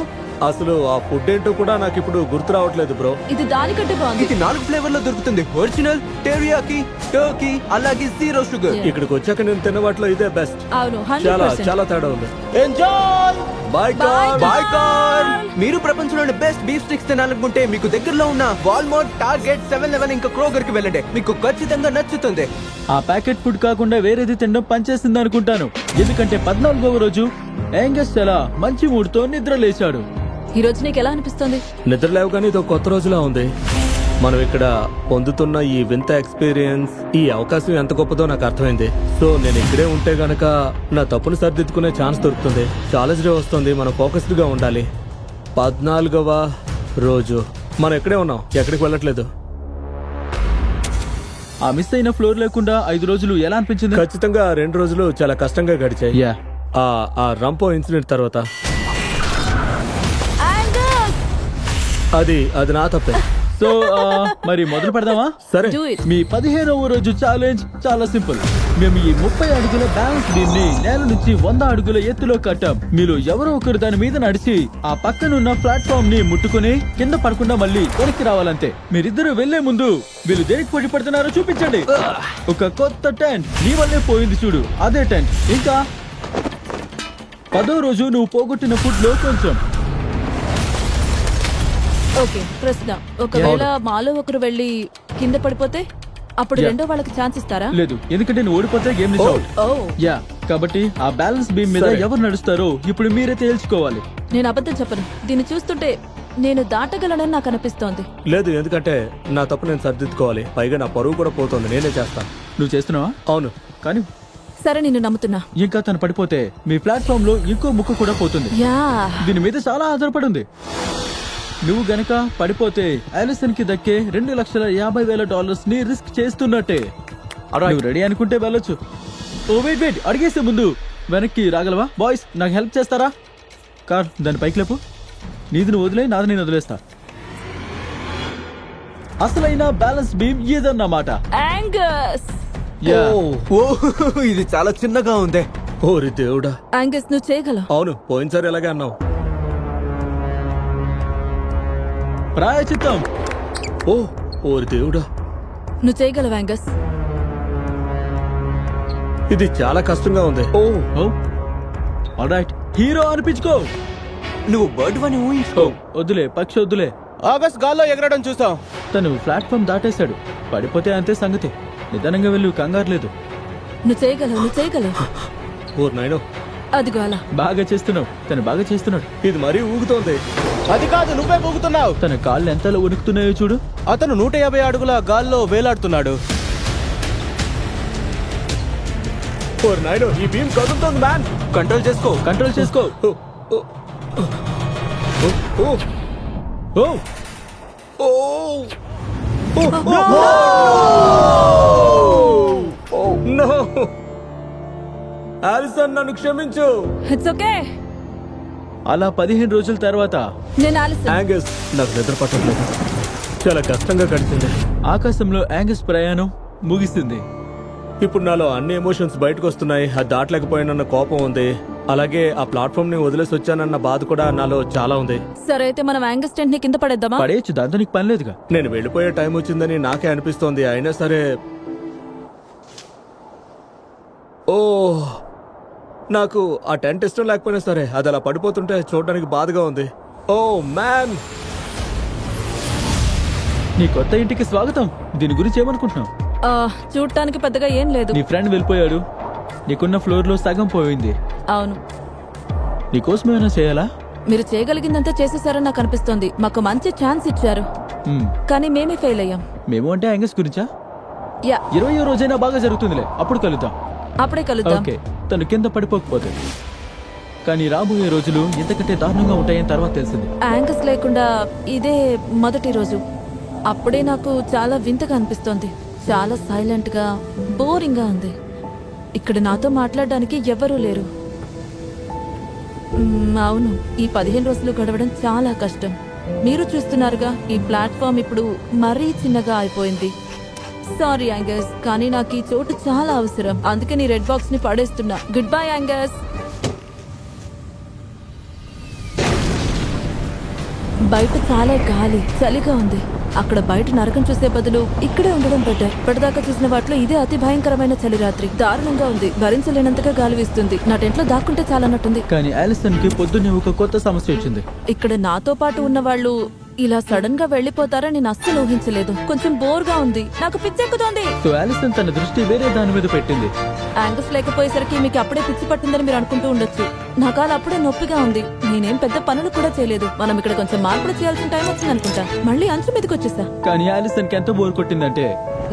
అసలు ఆ ఫుడ్ ఏంటో కూడా నాకు ఇప్పుడు గుర్తు రావట్లేదు బ్రో. ఇది దానికంటే బాగుంది. ఇది 4 ఫ్లేవర్ లో దొరుకుతుంది. ఒరిజినల్, టెరియాకి, టర్కీ, అలాగే జీరో షుగర్. ఇక్కడికి వచ్చాక నేను తిన్న వాటిలో ఇదే బెస్ట్. అవును, చాలా 100%. చాలా తేడా ఉంది. Enjoy. Bye Bye, Carl. Bye Carl. మీరు ప్రపంచంలోని బెస్ట్ బీఫ్ స్టిక్స్ తినాలనుకుంటే మీకు దగ్గరలో ఉన్న వాల్మార్ట్, టార్గెట్, 7-Eleven ఇంకా క్రోగర్ కి వెళ్ళండి. మీకు ఖచ్చితంగా నచ్చుతుంది. ఆ ప్యాకెట్ ఫుడ్ కాకుండా వేరేది తినడం పనిచేస్తుంది అనుకుంటాను. ఎందుకంటే 14వ రోజు యాంగస్ చాలా మంచి మూడ్తో నిద్ర లేచాడు. ఈ రోజు నీకు ఎలా అనిపిస్తుంది? నిద్ర లేవగానే ఇది ఒక కొత్త రోజులా ఉంది. మనం ఇక్కడ పొందుతున్న ఈ వింత ఎక్స్పీరియన్స్, ఈ అవకాశం ఎంత గొప్పదో నాకు అర్థమైంది. సో నేను ఇక్కడే ఉంటే గనక నా తప్పును సరిదిద్దుకునే ఛాన్స్ దొరుకుతుంది. ఛాలెంజ్ డే వస్తుంది. మనం ఫోకస్డ్ గా ఉండాలి. 14వ రోజు మనం ఎక్కడే ఉన్నాం, ఎక్కడికి వెళ్ళట్లేదు. ఆ మిస్ అయిన ఫ్లోర్ లేకుండా 5 రోజులు ఎలా అనిపించింది? ఖచ్చితంగా 2 రోజులు చాలా కష్టంగా గడిచాయి. యా. ఆ రంపో ఇన్సిడెంట్ తర్వాత యాంగస్! అది నా తప్పే. సో మరి మొదలు పెడదామా? సరే. Do it. మీ 15వ రోజు ఛాలెంజ్ చాలా సింపుల్. మేము ఈ 30 అడుగుల బ్యాలెన్స్ బీమ్ ని నేల నుంచి 100 అడుగుల ఎత్తులో కట్టాం. మీలో ఎవరో ఒకరు దాని మీద నడిచి ఆ పక్కనున్న ప్లాట్ఫామ్ ని ముట్టుకుని కింద పడకుండా మళ్ళీ వెనక్కి రావాలంతే. మీరిద్దరు వెళ్లే ముందు వీళ్ళు దేనికి పోటీ పడుతున్నారో చూపించండి. ఒక కొత్త టెంట్ నీ వల్లే పోయింది చూడు, అదే టెంట్. ఇంకా 10వ రోజు నువ్వు పోగొట్టిన ఫుడ్ లో కొంచెం. ఓకే, ప్రశ్న. ఒకవేళ మాలో ఒకరు వెళ్ళి కింద పడిపోతే అప్పుడు Yeah. రెండో వాళ్ళకి ఛాన్స్ ఇస్తారా? లేదు, ఎందుకంటే నువ్వు ఓడిపోతే గేమ్ మిస్ అవుట్. ఓ, యా, కాబట్టి ఆ బ్యాలెన్స్ బీమ్ మీద సరే. ఎవరు నడుస్తారో ఇప్పుడు మీరే తేల్చుకోవాలి. నేను అబద్ధం చెప్పను. దీన్ని చూస్తుంటే నేను దాటగలనని నాకు అనిపిస్తోంది. లేదు, ఎందుకంటే నా తప్పు నేను సరిదిద్దుకోవాలి. పైగా నా పరువు కూడా పోతుంది. నేనే చేస్తాను. నువ్వు చేస్తున్నావా? అవును. కానీ సరే, నిన్ను నమ్ముతున్నా. ఇంకా తను పడిపోతే మీ ప్లాట్ఫామ్ లో ఇంకో ముక్క కూడా పోతుంది. యా, దీని మీద చాలా ఆధారపడి ఉంది. నువ్వు గనక పడిపోతే ఆలిసన్ కి దక్కే $2,50,000 ని రిస్క్ చేస్తున్నట్టే. నువ్వు రెడీ అనుకుంటే వెళ్ళొచ్చు. ఓ వెయిట్, అడిగేసే ముందు వెనక్కి రాగలవా? బాయ్స్, నాకు హెల్ప్ చేస్తారా? కార్ దాని పైకి లేపు. నీది నువ్వు వదిలే, నాది నేను వదిలేస్తా. అసలైన బ్యాలెన్స్ బీమ్ ఇదన్నమాట. యాంగస్! యా. ఓ ఇది చాలా చిన్నగా ఉంది. ఓరి దేవుడా. యాంగస్, నువ్వు చేయగలవు. అవును, పోయినసారి ఎలాగే అన్నావు. ప్రాయచిత్తం. ఓరి దేవుడా. నువ్వు చేయగలవు యాంగస్. ఇది చాలా కష్టంగా ఉంది. ఓ ఆల్రైట్, హీరో అనిపించుకో. నువ్వు బర్డ్ వని ఊహించుకో. వద్దులే, పక్షి వద్దులే. ఆగస్ట్ గాల్లో ఎగరడం చూసాం. తను ప్లాట్ఫామ్ దాటేశాడు. పడిపోతే అంతే సంగతి. నిదానంగా వెళ్ళు, కంగారు లేదు. నువ్వు చేయగలవు, నువ్వు చేయగలవు. ఓరి నాయనో. అదిగో అలా. బాగా చేస్తున్నావు, తను బాగా చేస్తున్నాడు. ఇది మరీ ఊగుతోంది. అది కాదు, నువ్వే ఊగుతున్నావు. తన కాళ్ళు ఎంతలో వణుకుతున్నాయో చూడు. అతను 150 అడుగుల గాల్లో వేలాడుతున్నాడు. ఓరి నాయనో, ఈ భీమ్ కదులుతోంది మ్యాన్. కంట్రోల్ చేసుకో. కంట్రోల్ చేసుకో. ఓ, ఓ, ఓ, ఓ ఓ, నో. ఆలిసన్, నన్ను క్షమించు. It's okay. అలా 15 రోజుల తర్వాత నేను ఆలస్యం. యాంగస్, నాకు నిద్ర పట్టట్లేదు. చాలా కష్టంగా గడిచింది. ఆకాశంలో యాంగస్ ప్రయాణం ముగిసింది. ఇప్పుడు నాలో అన్ని ఎమోషన్స్ బయటకు వస్తున్నాయి. అది దాటలేకపోయినన్న కోపం ఉంది, అలాగే ఆ ప్లాట్ఫామ్ ని వదిలేసి వచ్చానన్న బాధ కూడా నాలో చాలా ఉంది. సరే అయితే మనం యాంగస్ టెంట్ ని కింద పడేద్దామా? పడేయచ్చు, దాంతో నీకు పని లేదుగా. నేను వెళ్ళిపోయే టైం వచ్చిందని నాకే అనిపిస్తోంది. అయినా సరే ఓ నాకు ఆ టెంట్ ఇష్టం లేకపోయినా సరే అది అలా పడిపోతుంటే చూడడానికి బాధగా ఉంది. ఓ మ్యాన్, నీ కొత్త ఇంటికి స్వాగతం. దీని గురించి ఏమనుకుంటున్నావు? చూడటానికి పెద్దగా ఏం లేదు. నీ ఫ్రెండ్ వెళ్ళిపోయాడు, నీకున్న ఫ్లోర్ లో సగం పోయింది. అవును, నీకోసం ఏమైనా చేయాలా? మీరు చేయగలిగిందంతా చేసేసారని నాకు అనిపిస్తోంది. మాకు మంచి ఛాన్స్ ఇచ్చారు, మ్మ్. కానీ మేమే ఫెయిల్ అయ్యాం. మేము అంటే యాంగస్ గురించా? యా, 20వ రోజైనా బాగా జరుగుతుందిలే, అప్పుడు కలుద్దాం. అప్పుడే కలుద్దాం. ఓకే, తను కింద పడిపోకపోతే. కానీ రాబోయే రోజులు ఇంతకంటే దారుణంగా ఉంటాయని తర్వాత తెలిసింది. యాంగస్ లేకుండా ఇదే మొదటి రోజు. అప్పుడే నాకు చాలా వింతగా అనిపిస్తోంది. చాలా సైలెంట్ గా, బోరింగ్ గా ఉంది. ఇక్కడ నాతో మాట్లాడడానికి ఎవ్వరూ లేరు. అవును, ఈ 15 రోజులు గడవడం చాలా కష్టం. మీరు చూస్తున్నారుగా, ఈ ప్లాట్ఫామ్ ఇప్పుడు మరీ చిన్నగా అయిపోయింది. సారీ యాంగస్, కానీ నాకు ఈ చోటు చాలా అవసరం. అందుకే నీ రెడ్ బాక్స్ ని పడేస్తున్నా. Good bye Angus. బయట చాలా గాలి, చలిగా ఉంది. అక్కడ బయట నరకం చూసే బదులు ఇక్కడే ఉండడం బెటర్. ఇప్పటిదాకా చూసిన వాటిలో ఇదే అతి భయంకరమైన చలి రాత్రి. దారుణంగా ఉంది, భరించలేనంతగా గాలి వీస్తుంది. నా టెంట్లో దాక్కుంటే చాలన్నట్టుంది. కానీ ఆలిసన్ కి పొద్దున్నే ఒక కొత్త సమస్య వచ్చింది. ఇక్కడ నాతో పాటు ఉన్న వాళ్ళు ఇలా సడన్ గా వెళ్లిపోతారని నేను అస్సలు ఊహించలేదు. కొంచెం బోర్ గా ఉంది, నాకు పిచ్చెక్కుతోంది. సో ఆలిసన్ తన దృష్టి వేరే దాని మీద పెట్టింది. యాంగస్ లేకపోయేసరికి మీకు అప్పుడే పిచ్చి పట్టిందని మీరు అనుకుంటూ ఉండొచ్చు. నాకు అలా అప్పుడే నొప్పిగా ఉంది. నేనేం పెద్ద పనులు కూడా చేయలేదు. మనం ఇక్కడ కొంచెం మార్పులు చేయాల్సిన టైం వచ్చింది అనుకుంటా. మళ్ళీ అంచు మీదకి వచ్చేసా. కానీ ఆలిసన్ కి ఎంత బోర్ కొట్టిందంటే,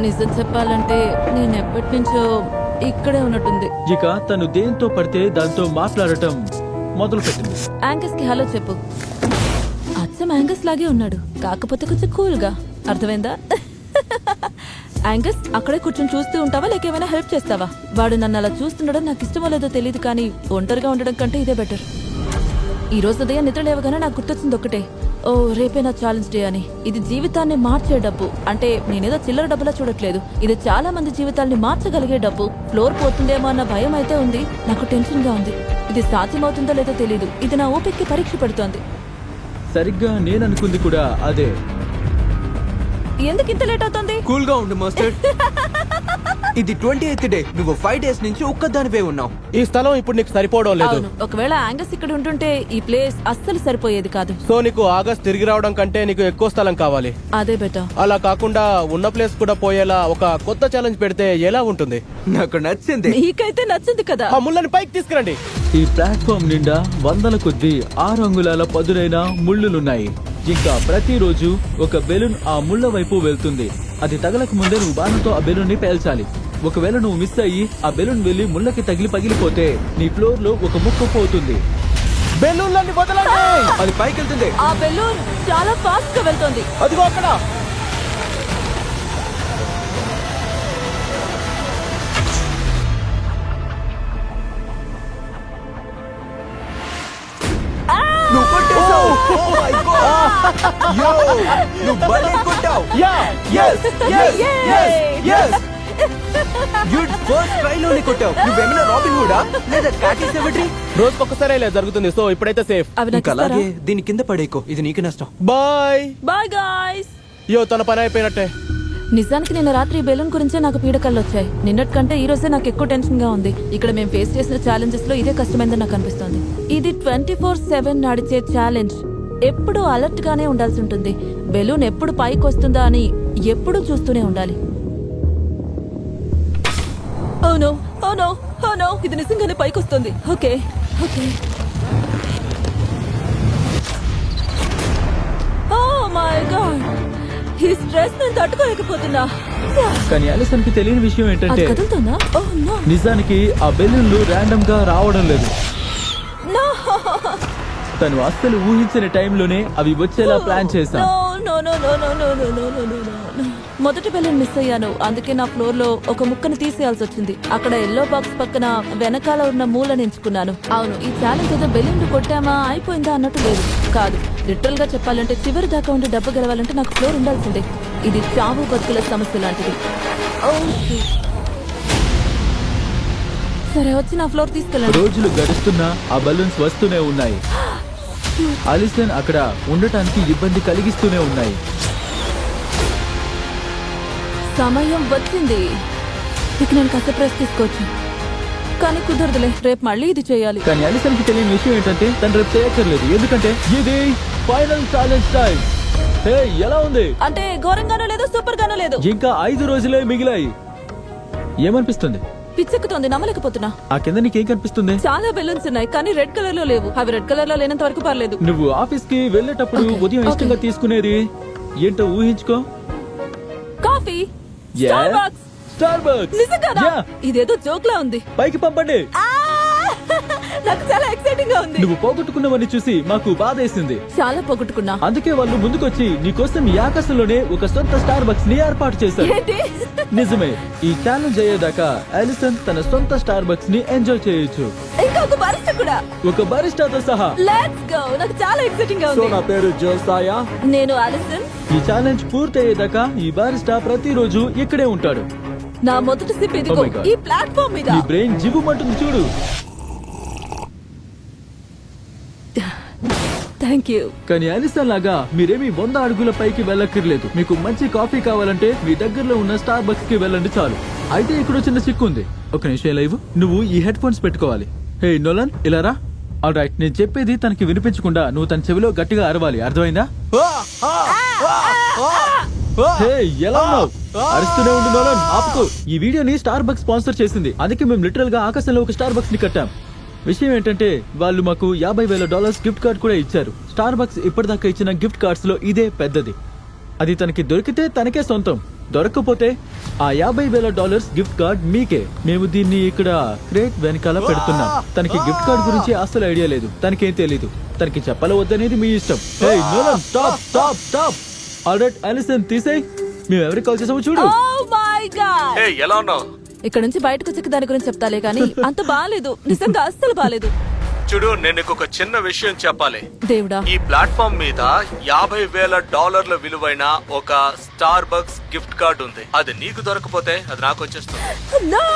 నిజం చెప్పాలంటే నేను ఎప్పటి నుంచో ఇక్కడే ఉన్నట్టుంది. ఇక తను దేంతో పడితే దాంతో మాట్లాడటం మొదలు పెట్టింది. యాంగస్ కి హలో చెప్పు. అచ్చం యాంగస్ లాగే ఉన్నాడు, కాకపోతే కొంచెం కూల్ గా. అర్థమైందా? యాంగస్, అక్కడే కూర్చొని చూస్తూ ఉంటావా లేక ఏమైనా హెల్ప్ చేస్తావా? వాడు నన్ను అలా చూస్తుండడం నాకు ఇష్టమో లేదో తెలియదు, కానీ ఒంటరిగా ఉండడం కంటే ఇదే బెటర్. ఈ రోజు ఉదయం నిద్ర లేవగానే నాకు గుర్తొచ్చింది ఒకటే, ఓ రేపే నా ఛాలెంజ్ డే అని. ఇది జీవితాన్ని మార్చే డబ్బు. అంటే నేనేదో చిల్లర డబ్బులా చూడట్లేదు, ఇది చాలా మంది జీవితాల్ని మార్చగలిగే డబ్బు. ఫ్లోర్ పోతుందేమో అన్న భయం అయితే ఉంది. నాకు టెన్షన్ గా ఉంది. ఇది సాధ్యమవుతుందో లేదో తెలీదు. ఇది నా ఓపికకి పరీక్ష పెడుతోంది. సరిగ్గా నేను అనుకుంది కూడా అదే. ఎందుకు ఇంత లేట్ అవుతుంది? కూల్ గా ఉండు మాస్టర్. ఇది 28th డే. నువ్వు 5 డేస్ నుంచి ఒక్కదానివే ఉన్నావు. ఈ స్థలం ఇప్పుడు నీకు సరిపోవడం లేదు. అవును, ఒకవేళ యాంగస్ ఇక్కడ ఉంటుంటే ఈ ప్లేస్ అస్సలు సరిపోయేది కాదు. సో నీకు ఆగస్ట్ తిరిగి రావడం కంటే నీకు ఎక్కువ స్థలం కావాలి. అదే బెటర్. అలా కాకుండా ఉన్న ప్లేస్ కూడా పోయేలా ఒక కొత్త ఛాలెంజ్ పెడితే ఎలా ఉంటుంది? నాకు నచ్చింది. నీకైతే నచ్చింది కదా. ఆ ముళ్ళని పైకి తీసుకురండి. ఈ ప్లాట్ఫామ్ నిండా వందల కొద్దీ 6 అంగుళాల పదునైన ముళ్ళులున్నాయి. ఇంకా ప్రతిరోజు ఒక బెలూన్ ఆ ముళ్ళ వైపు వెళ్తుంది. అది తగలక ముందే నువ్వు బాణంతో ఆ బెలూన్ ని పేల్చాలి. ఒకవేళ నువ్వు మిస్ అయ్యి ఆ బెలూన్ వెళ్లి ముళ్ళకి తగిలి పగిలిపోతే నీ ఫ్లోర్ లో ఒక ముక్క పోతుంది. బెలూన్లన్నీ వదలండి. అది పైకి వెళ్తుంది. ఆ బెలూన్ చాలా ఫాస్ట్ గా వెళ్తోంది. అదిగో అక్కడ. నువ్వు కొట్టేశావు. Oh my God. Yo, నువ్వు భలే కొట్టావు. Yes, yes, yes, yes. You first try లోనే కొట్టావు. నువ్వేమైనా రాబిన్ హుడా లేదా కాకి సెవెట్రీ? రోజుకొకసారి ఇలా జరుగుతుంది. సో ఇప్పుడైతే సేఫ్. అవి నాకు ఇంకా అలాగే దీని కింద పడేకో. ఇది నీకు నష్టం. బాయ్. Bye guys. యో, తన పని అయిపోయినట్టే. నిజానికి నిన్న రాత్రి బెలూన్ గురించే నాకు పీడకలు వచ్చాయి. నిన్నటి కంటే ఈ రోజే నాకు ఎక్కువ టెన్షన్ గా ఉంది. ఇక్కడ మేము ఫేస్ చేసిన ఛాలెంజెస్ లో ఇదే కష్టమైందని నాకు అనిపిస్తోంది. ఇది 24/7 నడిచే ఛాలెంజ్. ఎప్పుడు అలర్ట్ గానే ఉండాల్సి ఉంటుంది. బెలూన్ ఎప్పుడు పైకి వస్తుందా అని ఎప్పుడూ చూస్తూనే ఉండాలి. Oh no, oh no, oh no, ఇది నిజంగానే పైకి వస్తుంది. Okay okay. Oh my God, ఈ స్ట్రెస్ నేను తట్టుకోలేకపోతున్నా. కానీ ఆలిసన్ కి తెలియని విషయం అది ఏంటంటే, కదులుతుందా? ఓ నో, నిజానికి ఆ బెలూన్లు ర్యాండమ్ గా రావడం లేదు. నో, తను అస్సలు ఊహించిన టైంలోనే అవి వచ్చేలా ప్లాన్ చేశాం. No, no, no, no, no, no, no, no, no, no. మొదటి బెలూన్ మిస్ అయ్యాను. అందుకే నా ఫ్లోర్ లో ఒక ముక్కను తీసేయాల్సి వచ్చింది. అక్కడ ఎల్లో బాక్స్ పక్కన వెనకాల ఉన్న మూలను ఎంచుకున్నాను. అవును, ఈ ఛాలెంజ్ ఏదో బెలూన్ కొట్టామా అయిపోయిందా అన్నట్టు లేదు. కాదు, లిటరల్ గా చెప్పాలంటే చివరి దాకా ఉండి డబ్బు గెలవాలంటే నాకు ఫ్లోర్ ఉండాల్సిందే. ఇది చావు బతుకుల సమస్య లాంటిది. ఓ, సరే వచ్చి నా ఫ్లోర్ తీసుకెళ్ళండి. రోజులు గడుస్తున్నా ఆ బలూన్స్ వస్తూనే ఉన్నాయి. అలిసన్ అక్కడ ఉండటానికి ఇబ్బంది కలిగిస్తూనే ఉన్నాయి. సమయం వచ్చింది. ఇక నేను కాసేపు రెస్ట్ తీసుకోవచ్చు, కానీ కుదరదులే. రేపు మళ్ళీ ఇది చేయాలి. కానీ అలిసన్ కి తెలియని విషయం ఏంటంటే తను రేపు చేయక్కర్లేదు, ఎందుకంటే ఇది ఫైనల్ ఛాలెంజ్ టైం. హే, ఎలా ఉంది? అంటే ఘోరంగానూ లేదు, సూపర్ గానూ లేదు. ఇంకా 5 రోజులే మిగిలాయి. ఏమనిపిస్తుంది? పిచ్చెక్కుతోంది, నమ్మలేకపోతున్నా. ఆ కింద నీకేం కనిపిస్తుంది? చాలా బెలూన్స్ ఉన్నాయి, కానీ రెడ్ కలర్ లో లేవు. అవి రెడ్ కలర్ లో లేనంత వరకు పర్లేదు. నువ్వు ఆఫీస్ కి వెళ్ళేటప్పుడు Okay, ఉదయం okay. ఇష్టంగా తీసుకునేది ఏంటో ఊహించుకో. Coffee, Starbucks. స్టార్బక్స్. నిజంగానా? ఇదేదో జోక్ లా ఉంది. పైకి పంపండి. ఆ! నాకు చాలా ఎక్సైటింగ్ గా ఉంది. నువ్వు పోగొట్టుకున్నవని చూసి మాకు బాధేసింది. చాలా పొగట్టుకున్నా. అందుకే వాళ్ళు ముందుకొచ్చి నీకోసం ఈ ఆకాశంలోనే ఒక సొంత స్టార్ బక్స్ ని ఏర్పాటు చేశారు. ఏంటి? నిజమే. ఈ ఛాలెంజ్ అయ్యేదాకా అలిసన్ తన సొంత స్టార్ బక్స్ ని ఎంజాయ్ చేయొచ్చు, ఇంకా ఒక బారిస్టా కూడా. ఒక బారిస్టాతో సహా. Let's go. నాకు చాలా ఎక్సైటింగ్ గా సో ఉంది. నా పేరు జోసాయా. నేను అలిసన్. ఈ ఛాలెంజ్ పూర్తయ్యేదాకా ఈ బారిస్టా ప్రతిరోజు ఇక్కడే ఉంటాడు. నా మొదటి సిప్ ఇదిగో, Oh my God. ఈ ప్లాట్ఫామ్ మీద. నీ బ్రెయిన్ జివ్వుమంటుంది చూడు. Thank you. కానీ అలిసన్ లాగా మీరేమి 100 అడుగుల పైకి వెళ్ళక్కర్లేదు. మీకు మంచి కాఫీ కావాలంటే మీ దగ్గరలో ఉన్న స్టార్ బక్స్ కి వెళ్ళండి చాలు. అయితే ఇక్కడ చిన్న చిక్కు ఉంది. ఒక నిమిషం లైవ్. నువ్వు ఈ హెడ్ ఫోన్స్ పెట్టుకోవాలి. హే నోలన్, ఇలా రా. ఆల్ రైట్, నేను చెప్పేది తనకి వినిపించకుండా నువ్వు తన చెవిలో గట్టిగా అరవాలి, అర్థమైందా? హే, ఎలా ఉన్నావు? అరుస్తూనే ఉండు నోలన్, ఆపుకో. ఈ వీడియోని స్టార్ బక్స్ స్పాన్సర్ చేసింది, అందుకే మేము లిటరల్ గా ఆకాశంలో ఒక స్టార్ బక్స్ ని కట్టాం. విషయం ఏంటంటే వాళ్ళు మాకు $50,000 గిఫ్ట్ కార్డ్ కూడా ఇచ్చారు. స్టార్ బక్స్ ఇప్పటిదాకా ఇచ్చిన గిఫ్ట్ కార్డ్స్ లో ఇదే పెద్దది. అది తనకి దొరికితే తనకే సొంతం, దొరకకపోతే ఆ $50,000 గిఫ్ట్ కార్డ్ మీకే. మేము దీన్ని ఇక్కడ క్రేట్ వెనకాల పెడుతున్నాం. తనకి గిఫ్ట్ కార్డ్ గురించి అసలు ఐడియా లేదు, తనకేం తెలీదు. తనకి చెప్పాలో వద్దనేది మీ ఇష్టం. Hey Nolan, stop stop stop. Alright Alison, తీసేయ్. మేము ఎవరికి కాల్ చేసామో చూడు. Oh my God. ఎలా ఉన్నావు? ఇక్కడ నుంచి బయటకు వచ్చి దాని గురించి చెప్తాలే, కానీ అంత బాలేదు. నిజంగా అస్సలు బాలేదు. చూడు, నేను నీకు ఒక చిన్న విషయం చెప్పాలి. దేవుడా. ఈ ప్లాట్ఫామ్ మీద $50,000 విలువైన ఒక స్టార్ బక్స్ గిఫ్ట్ కార్డ్ ఉంది. అది నీకు దొరకపోతే అది నాకు వచ్చేస్తుంది. No!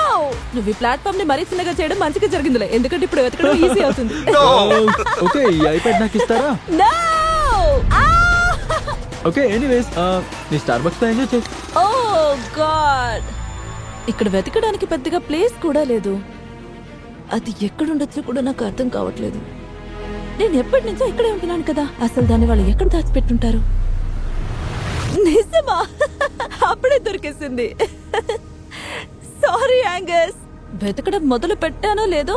నువ్వు ఈ ప్లాట్ఫామ్ ని మరీ చిన్నగా చేయడం మంచిగా జరిగిందిలే, ఎందుకంటే ఇప్పుడు వెతకడం ఈజీ అవుతుంది. ఓకే, ఈ ఐప్యాడ్ నాకు ఇస్తారా? No! Ah! ఓకే, ఎనీవేస్ నీ స్టార్ బక్స్ తో ఎంజాయ్ చేయి. Oh God. ఇక్కడ వెతకడానికి పెద్దగా ప్లేస్ కూడా లేదు. అది ఎక్కడుండొచ్చో కూడా నాకు అర్థం కావట్లేదు. నేను ఎప్పటి నుంచో ఇక్కడే ఉంటున్నాను కదా, అసలు దాన్ని వాళ్ళు ఎక్కడ దాచిపెట్టుంటారు? నిజమా? అప్పుడే దొరికేసింది. Sorry Angus. వెతకడం మొదలు పెట్టానో లేదో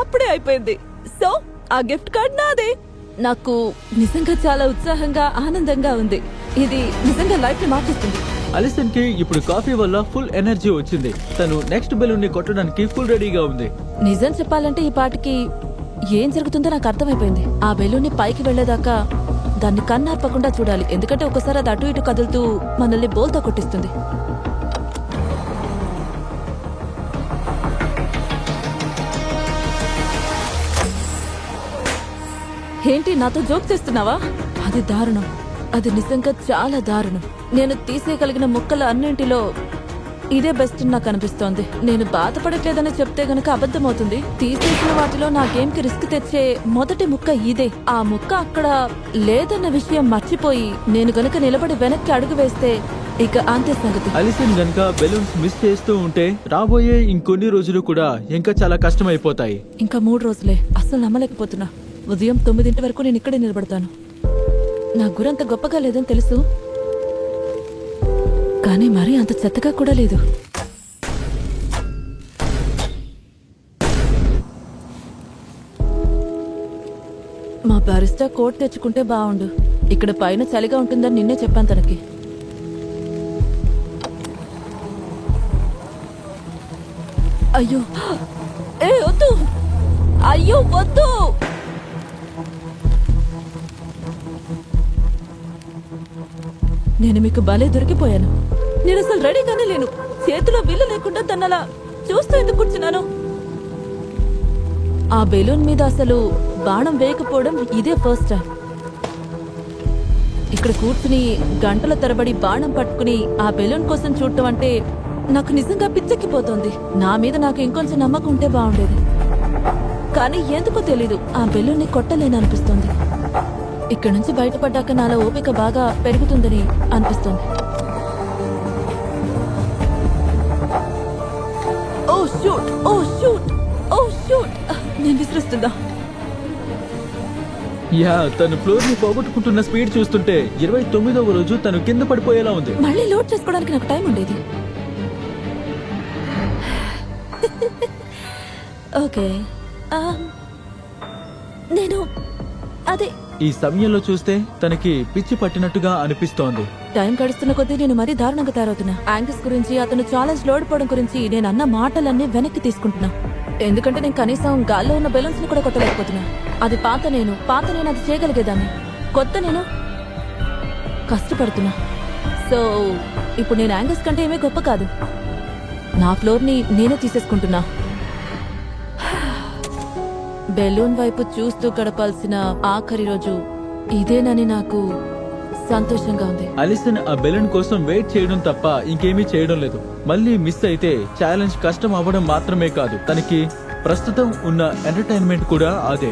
అప్పుడే అయిపోయింది. సో ఆ గిఫ్ట్ కార్డ్ నాదే. నాకు నిజంగా చాలా ఉత్సాహంగా, ఆనందంగా ఉంది. ఇది నిజంగా లైఫ్ ని మార్చేస్తుంది. అలిసన్ కి ఇప్పుడు కాఫీ వల్ల ఫుల్ ఎనర్జీ వచ్చింది. తను నెక్స్ట్ బెలూన్ ని కొట్టడానికి ఫుల్ రెడీగా ఉంది. నిజం చెప్పాలంటే ఈ పాటికి ఏం జరుగుతుందో నాకు అర్థమైపోయింది. ఆ బెలూన్ పైకి వెళ్లేదాకా దాన్ని కన్నార్పకుండా చూడాలి, ఎందుకంటే ఒకసారి అది అటు ఇటు కదులుతూ మనల్ని బోల్తో కొట్టిస్తుంది. ఏంటి నాతో జోక్ చేస్తున్నావా? అది దారుణం. అది నిజంగా చాలా దారుణం. నేను తీసేయగలిగిన ముక్కల అన్నింటిలో ఇదే బెస్ట్ నాకు అనిపిస్తోంది. నేను బాధపడట్లేదని చెప్తే గనక అబద్ధమవుతుంది. తీసేసిన వాటిలో నా గేమ్ కి రిస్క్ తెచ్చే మొదటి ముక్క ఇదే. ఆ ముక్క అక్కడ లేదన్న విషయం మర్చిపోయి నేను గనక నిలబడి వెనక్కి అడుగు వేస్తే ఇక అంతే సంగతి. అలిసన్ గనక బెలూన్స్ మిస్ చేస్తూ ఉంటే రాబోయే ఇంకొన్ని రోజులు కూడా ఇంకా చాలా కష్టమైపోతాయి. ఇంకా 3 రోజులే. అసలు నమ్మలేకపోతున్నా. ఉదయం 9 వరకు నేను ఇక్కడే నిలబడతాను. నా గురంత గొప్పగా లేదని తెలుసు, కానీ మరీ అంత చెత్తగా కూడా లేదు. మా బారిస్టా కోట్ తెచ్చుకుంటే బాగుండు. ఇక్కడ పైన చలిగా ఉంటుందని నిన్నే చెప్పాను తనకి. అయ్యో, ఏ వద్దు, అయ్యో వద్దు. నేను మీకు భలే దొరికిపోయాను. నేను అసలు రెడీగానే లేను. చేతిలో బిల్లు లేకుండా తనలా చూస్తూ ఎందుకు కూర్చున్నాను? ఆ బెలూన్ మీద అసలు బాణం వేయకపోవడం ఇదే ఫస్ట్ టైం. ఇక్కడ కూర్చుని గంటల తరబడి బాణం పట్టుకుని ఆ బెలూన్ కోసం చూడటం అంటే నాకు నిజంగా పిచ్చెక్కిపోతోంది. నా మీద నాకు ఇంకొంచెం నమ్మకం ఉంటే బాగుండేది, కానీ ఎందుకో తెలీదు ఆ బెలూన్ని కొట్టలేననిపిస్తోంది. ఇక్కడ నుంచి బయటపడ్డాక నాలో ఓపిక బాగా పెరుగుతుందని అనిపిస్తోంది. ఓ షూట్, ఓ షూట్, ఓ షూట్. నేను విసిరిస్తుందా? యా, తను ఫ్లోర్ ని పోగొట్టుకుంటున్న స్పీడ్ చూస్తుంటే 29వ రోజు తను కింద పడిపోయేలా ఉంది. మళ్ళీ లోడ్ చేసుకోవడానికి నాకు టైం ఉండేది. ఓకే, నేను అదే ఈ సమయంలో చూస్తే తనకి పిచ్చి పట్టినట్టుగా అనిపిస్తోంది. టైం గడుస్తున్న కొద్దీ నేను మరీ దారుణంగా తయారవుతున్నా. యాంగస్ గురించి, అతను ఛాలెంజ్ లోడ్ పోవడం గురించి నేను అన్న మాటలన్నీ వెనక్కి తీసుకుంటున్నా. ఎందుకంటే నేను కనీసం గాల్లో ఉన్న బెలూన్స్ ని కూడా కొట్టలేకపోతున్నా. అది పాత నేను అది చేయగలిగేదాన్ని. కొత్త నేను కష్టపడుతున్నా. సో ఇప్పుడు నేను యాంగస్ కంటే ఏమీ గొప్ప కాదు. నా ఫ్లోర్ ని నేనే తీసేసుకుంటున్నా. బెలూన్ వైపు చూస్తూ గడపాల్సిన ఆఖరి రోజు ఇదేనని నాకు సంతోషంగా ఉంది. అలిసన్ ఆ బెలూన్ కోసం వెయిట్ చేయడం తప్ప ఇంకేమీ చేయడం లేదు. మళ్ళీ మిస్ అయితే ఛాలెంజ్ కష్టం అవ్వడం మాత్రమే కాదు, తనకి ప్రస్తుతం ఉన్న ఎంటర్టైన్మెంట్ కూడా అదే.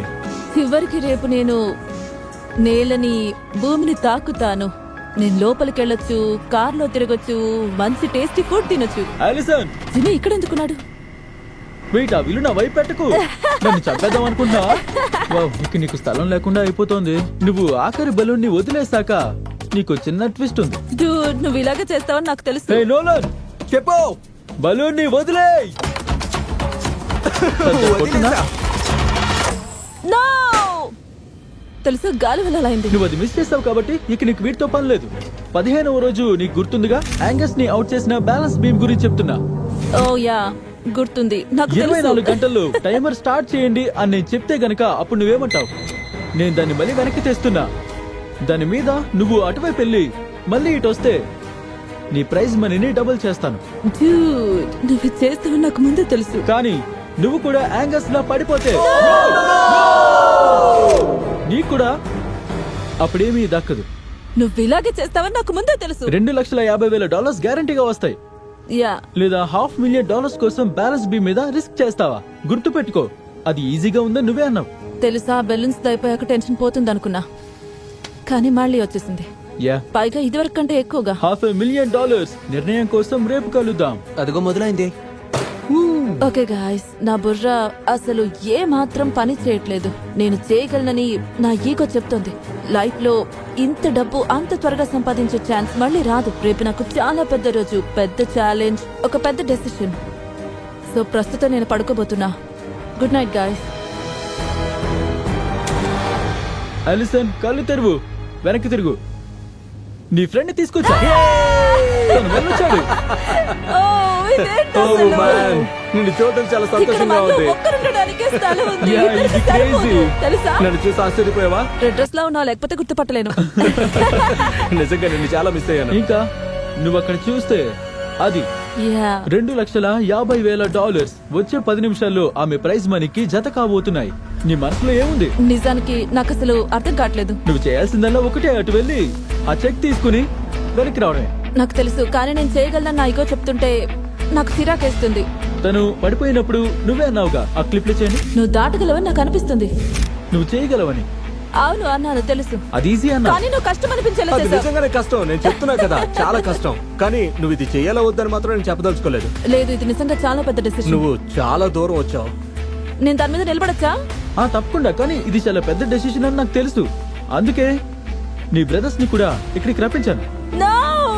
చివరికి రేపు నేను నేలని, భూమిని తాకుతాను. నేను లోపలికెళ్ళొచ్చు, కార్లో తిరగొచ్చు, మంచి టేస్టీ ఫుడ్ తినొచ్చు. అలిసన్, జిమ్మి ఇక్కడ ఎందుకున్నాడు? వెయిట్, ఆ విలు నా వైపు పెట్టుకు. నన్ను చంపేద్దాం అనుకుంటా. ఇక నీకు స్థలం లేకుండా అయిపోతోంది. నువ్వు ఆఖరి బెలూన్ ని వదిలేసాక నీకు చిన్న ట్విస్ట్ ఉంది. Dude, నువ్వు ఇలాగే చేస్తావని నాకు తెలుసు. హే నోలన్, చెప్పు. బెలూన్ ని వదిలేయ్. వదిలేసా. No! తెలుసు, గాలి వల్ల అలా అయింది. నువ్వు అది మిస్ చేస్తావు కాబట్టి ఇక నీకు వీటితో పని లేదు. 15వ రోజు నీకు గుర్తుందిగా, యాంగస్ ని అవుట్ చేసిన బ్యాలెన్స్ బీమ్ గురించి చెప్తున్నా. ఓ యా, గుర్తుంది నాకు 24 తెలుసు. గంటల్లో టైమర్ స్టార్ట్ చేయండి అని నేను చెప్తే గనక అప్పుడు నువ్వేమంటావు? నేను దాన్ని మళ్ళీ వెనక్కి తెస్తున్నా. దాని మీద నువ్వు అటువైపు వెళ్ళి మళ్ళీ ఇటు వస్తే నీ ప్రైజ్ మనీని డబుల్ చేస్తాను. Dude, నువ్వు ఇది చేస్తావు నాకు ముందే తెలుసు. కానీ నువ్వు కూడా యాంగస్ లా పడిపోతే నీకు కూడా అప్పుడేమీ దక్కదు. నువ్వు ఇలాగే చేస్తావని నాకు ముందే తెలుసు. $2,50,000 గ్యారంటీగా వస్తాయి. యా, లేదా $500,000 కోసం బ్యాలెన్స్ బీ మీద రిస్క్ చేస్తావా? గుర్తు పెట్టుకో, అది ఈజీగా ఉందని నువ్వే అన్నావు. తెలుసా, బెలూన్స్ అయిపోయాక టెన్షన్ పోతుంది అనుకున్నా, కానీ మళ్ళీ వచ్చేసింది. యా, పైగా ఇదివరకు కంటే ఎక్కువగా. $500,000 నిర్ణయం కోసం రేపు కలుద్దాం. అదిగో మొదలైంది. ఓకే గాయ్స్, నా బుర్ర అసలు ఏ మాత్రం పని చేయట్లేదు. నేను చేయగలనని నా ఈగో చెప్తోంది. లైఫ్ లో ఇంత డబ్బు అంత త్వరగా సంపాదించే ఛాన్స్ మళ్ళీ రాదు. రేపు నాకు చాలా పెద్ద రోజు, పెద్ద ఛాలెంజ్, ఒక పెద్ద డెసిషన్. సో ప్రస్తుతం నేను పడుకోబోతున్నా. Good night guys. అలిసన్, కళ్ళు తెరువు, వెనక్కి తిరుగు. నీ ఫ్రెండ్ తీసుకొచ్చా. తను వెళ్ళొచ్చాడు. నిన్ను చూడటం చాలా సంతోషంగా ఉంది. Yeah, it's crazy. తెలుసా, నన్ను చూసి ఆశ్చర్యపోయావా? రెడ్ డ్రెస్ లో ఉన్నా లేకపోతే గుర్తుపట్టలేను. నిజంగా నిన్ను చాలా మిస్ అయ్యాను. ఇంకా నువ్వు అక్కడ చూస్తే అది యా, $2,50,000 వచ్చే 10 నిమిషాల్లో ఆమె ప్రైజ్ మనీకి జత కాబోతున్నాయి. నీ మనసులో ఏముంది? నిజానికి నాకు అసలు అర్థం కావట్లేదు. నువ్వు చేయాల్సిందల్లా ఒకటే, అటు వెళ్ళి ఆ చెక్ తీసుకుని వెనక్కి రావడమే. నాకు తెలుసు, కానీ నేను చేయగలను నా ఇగో చెప్తుంటే నాకు చిరాకేస్తుంది. తను పడిపోయినప్పుడు నువ్వే అన్నావుగా, ఆ క్లిప్లు చేయండి. నువ్వు దాటగలవని నాకు అనిపిస్తుంది. నువ్వు చేయగలవని. అవును అన్నాను, తెలుసు, అది ఈజీ అన్నా. కానీ నువ్వు కష్టం అనిపించేలా అది చేసావు. నిజంగానే కష్టం, నేను చెప్తున్నా కదా, చాలా కష్టం. కానీ నువ్వు ఇది చెయ్యాలా వద్దని మాత్రం నేను చెప్పదలుచుకోలేదు. లేదు, ఇది నిజంగా చాలా పెద్ద డెసిషన్. నువ్వు చాలా దూరం వచ్చావు. నేను దాని మీద నిలబడచ్చా? తప్పకుండా, కానీ ఇది చాలా పెద్ద డెసిషన్ అని నాకు తెలుసు. అందుకే నీ బ్రదర్స్ ని కూడా ఇక్కడికి రప్పించాను. No,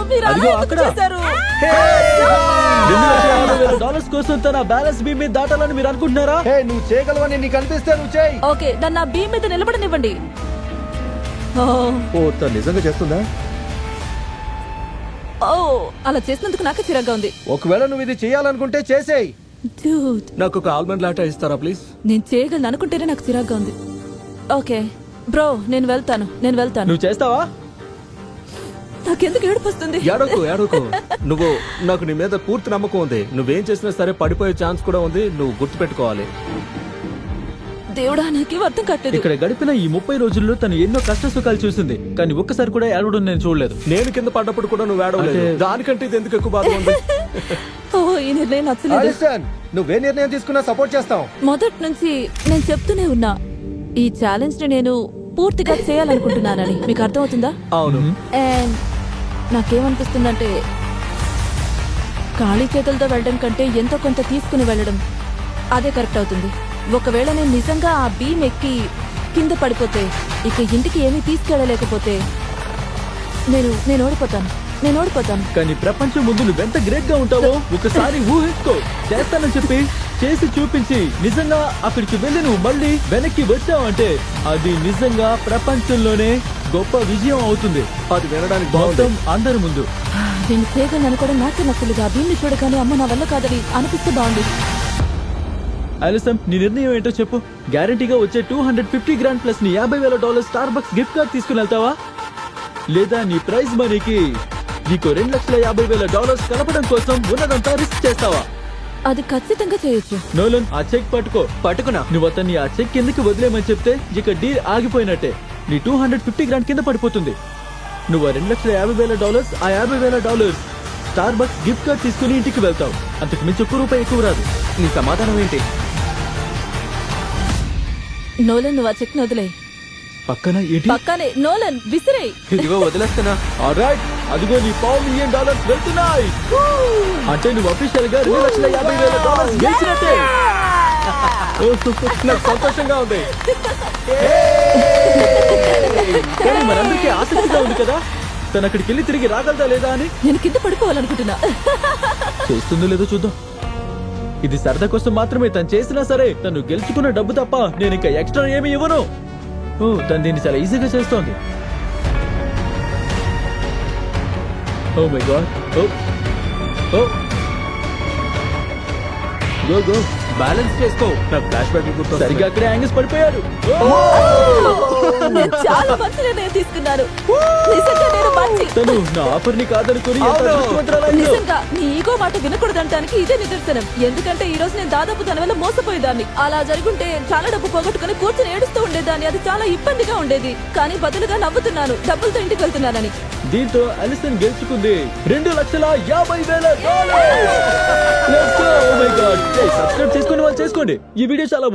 మీరు అలా అదిగో ఎందుకు అక్కడ. చేశారు? $2,50,000 కోసం తన బ్యాలెన్స్ బీ మీద దాటాలని మీరు అనుకుంటున్నారా? హే, నువ్వు చేయగలవని నీకు అనిపిస్తే నువ్వు చేయి. ఓకే, నన్ను ఆ బీమ్ మీద నిలబడనివ్వండి. ఓ, తను నిజంగా చేస్తుందా? ఓ, అలా చేసినందుకు నాకు చిరాగ్గా ఉంది. ఒకవేళ నువ్వు ఇది చేయాలనుకుంటే చేసేయ్. Dude, నాకు ఒక ఆల్మండ్ లాటా ఇస్తారా ప్లీజ్? నేను చేయగలను అనుకుంటేనే నాకు చిరాగ్గా ఉంది. ఓకే బ్రో, నేను వెళ్తాను. నువ్వు చేస్తావా? నాకెందుకు ఏడుపు వస్తుంది? ఏడోకు. నువ్వు, నాకు నీ మీద పూర్తి నమ్మకం ఉంది. నువ్వేం చేసినా సరే పడిపోయే ఛాన్స్ కూడా ఉంది. నువ్వు గుర్తు పెట్టుకోవాలి. దేవుడా, నాకేం అర్థం కావట్లేదు. ఇక్కడ గడిపిన ఈ 30 రోజుల్లో తను ఎన్నో కష్ట సుఖాలు చూసింది, కానీ ఒక్కసారి కూడా ఏడవడం నేను చూడలేదు. నేను కింద పడ్డప్పుడు కూడా నువ్వు ఏడవలేదు. అంటే- దానికంటే ఇది ఎందుకు ఎక్కువ బాధ ఉంది? ఈ నిర్ణయం నచ్చలేదు ఆలిసన్ నువ్వే నిర్ణయం తీసుకున్నా సపోర్ట్ చేస్తాం. మొదటి నుంచి నేను చెప్తూనే ఉన్నా ఈ ఛాలెంజ్ ని నేను పూర్తిగా చేయాలనుకుంటున్నానని. మీకు అర్థమవుతుందా? అవును. అండ్ నాకేమనిపిస్తుందంటే ఖాళీ చేతులతో వెళ్ళడం కంటే ఎంతో కొంత తీసుకుని వెళ్ళడం అదే కరెక్ట్ అవుతుంది. ఒకవేళ నేను నిజంగా ఆ బీమ్ ఎక్కి కింద పడిపోతే, ఇక ఇంటికి ఏమీ తీసుకెళ్ళలేకపోతే నేను ఓడిపోతాను. కానీ ప్రపంచం ముందు నువ్వెంత గ్రేట్ గా ఉంటావో ఒకసారి ఊహించుకో. చేస్తానని చెప్పి చేసి చూపించి నిజంగా అక్కడికి వెళ్ళి నువ్వు మళ్ళీ వెనక్కి వచ్చావంటే అది నిజంగా ప్రపంచంలోనే గొప్ప విజయం అవుతుంది. అది వినడానికి మొత్తం అందరి ముందు. నేను చేయగలను అనుకోవడం నాకే నచ్చలుగా. భీమ్ని చూడగానే అమ్మ నా వల్ల కాదని అనిపిస్తే బాగుంది. అలిసన్ నీ నిర్ణయం ఏంటో చెప్పు. గ్యారంటీగా వచ్చే $250 grand ప్లస్ నీ $50,000 స్టార్ బక్స్ గిఫ్ట్ కార్డ్ తీసుకుని వెళ్తావా, లేదా నీ ప్రైజ్ మనీకి నీకు $2,50,000 కలపడం కోసం ఉన్నదంతా రిస్క్ చేస్తావా? అది ఖచ్చితంగా చేయొచ్చు. నోలన్ ఆ చెక్ పట్టుకున్నా. నువ్వు అతన్ని ఆ చెక్ కిందకి వదిలేమని చెప్తే ఇక డీల్ ఆగిపోయినట్టే. నీ $250 grand కింద పడిపోతుంది. నువ్వు ఆ $2,50,000 ఆ $50,000 స్టార్ బక్స్ గిఫ్ట్ కార్డ్ తీసుకుని ఇంటికి వెళ్తావు. అంతకు మించి ₹1 ఎక్కువ రాదు. నీ సమాధానం ఏంటి? నోలన్ నువ్వు ఆ చెక్ వదిలే. పక్కన ఏంటి? పక్కనే నోలన్ విసిరే. ఇదిగో వదిలేస్తున్నా. ఆల్రైట్, అదిగో నీ $1 million వెళ్తున్నాయి. అంటే నువ్వు అఫీషియల్ గా $2,50,000 గెలిచినట్టే. నాకు సంతోషంగా ఉంది. కానీ మనందరికీ ఆసక్తిగా ఉంది కదా, తను అక్కడికి వెళ్ళి తిరిగి రాగలదా లేదా అని. నేను కింద పడిపోవాలనుకుంటున్నా. చేస్తుందో లేదో చూద్దాం. ఇది సరదా కోసం మాత్రమే. తను చేసినా సరే తను గెలుచుకున్న డబ్బు తప్ప నేను ఇంకా ఎక్స్ట్రా ఏమి ఇవ్వను. ఓ, తను దీన్ని చాలా ఈజీగా చేస్తోంది. Oh my God. Oh oh go go. Balance చేసుకో. నాకు ఫ్లాష్ బ్యాక్ గుర్తొస్తుంది. సరిగ్గా అక్కడే యాంగిల్స్ పడిపోయాడు. నేను చాలా మంచి నిర్ణయం తీసుకున్నాను. నిజంగా నేను మంచి. తను నా ఆఫర్ ని కాదనుకుని ఎంత అదృష్టవంతురాలైందో. నిజంగా నీ ఈగో మాట వినకూడదంటానికి ఇదే నిదర్శనం. ఎందుకంటే ఈ రోజు నేను దాదాపు దాని వల్ల మోసపోయేదాన్ని. అలా జరుగుంటే చాలా డబ్బు పోగొట్టుకుని కూర్చొని ఏడుస్తూ ఉండేదాన్ని. అది చాలా ఇబ్బందిగా ఉండేది. కానీ బదులుగా నవ్వుతున్నాను, డబ్బులతో ఇంటికి వెళ్తున్నానని. దీంతో అలిసన్ గెలుచుకుంది $2,50,000. Let's go. Oh my God. Hey, subscribe చేసుకుని వాళ్ళు చేసుకోండి. ఈ వీడియో చాలా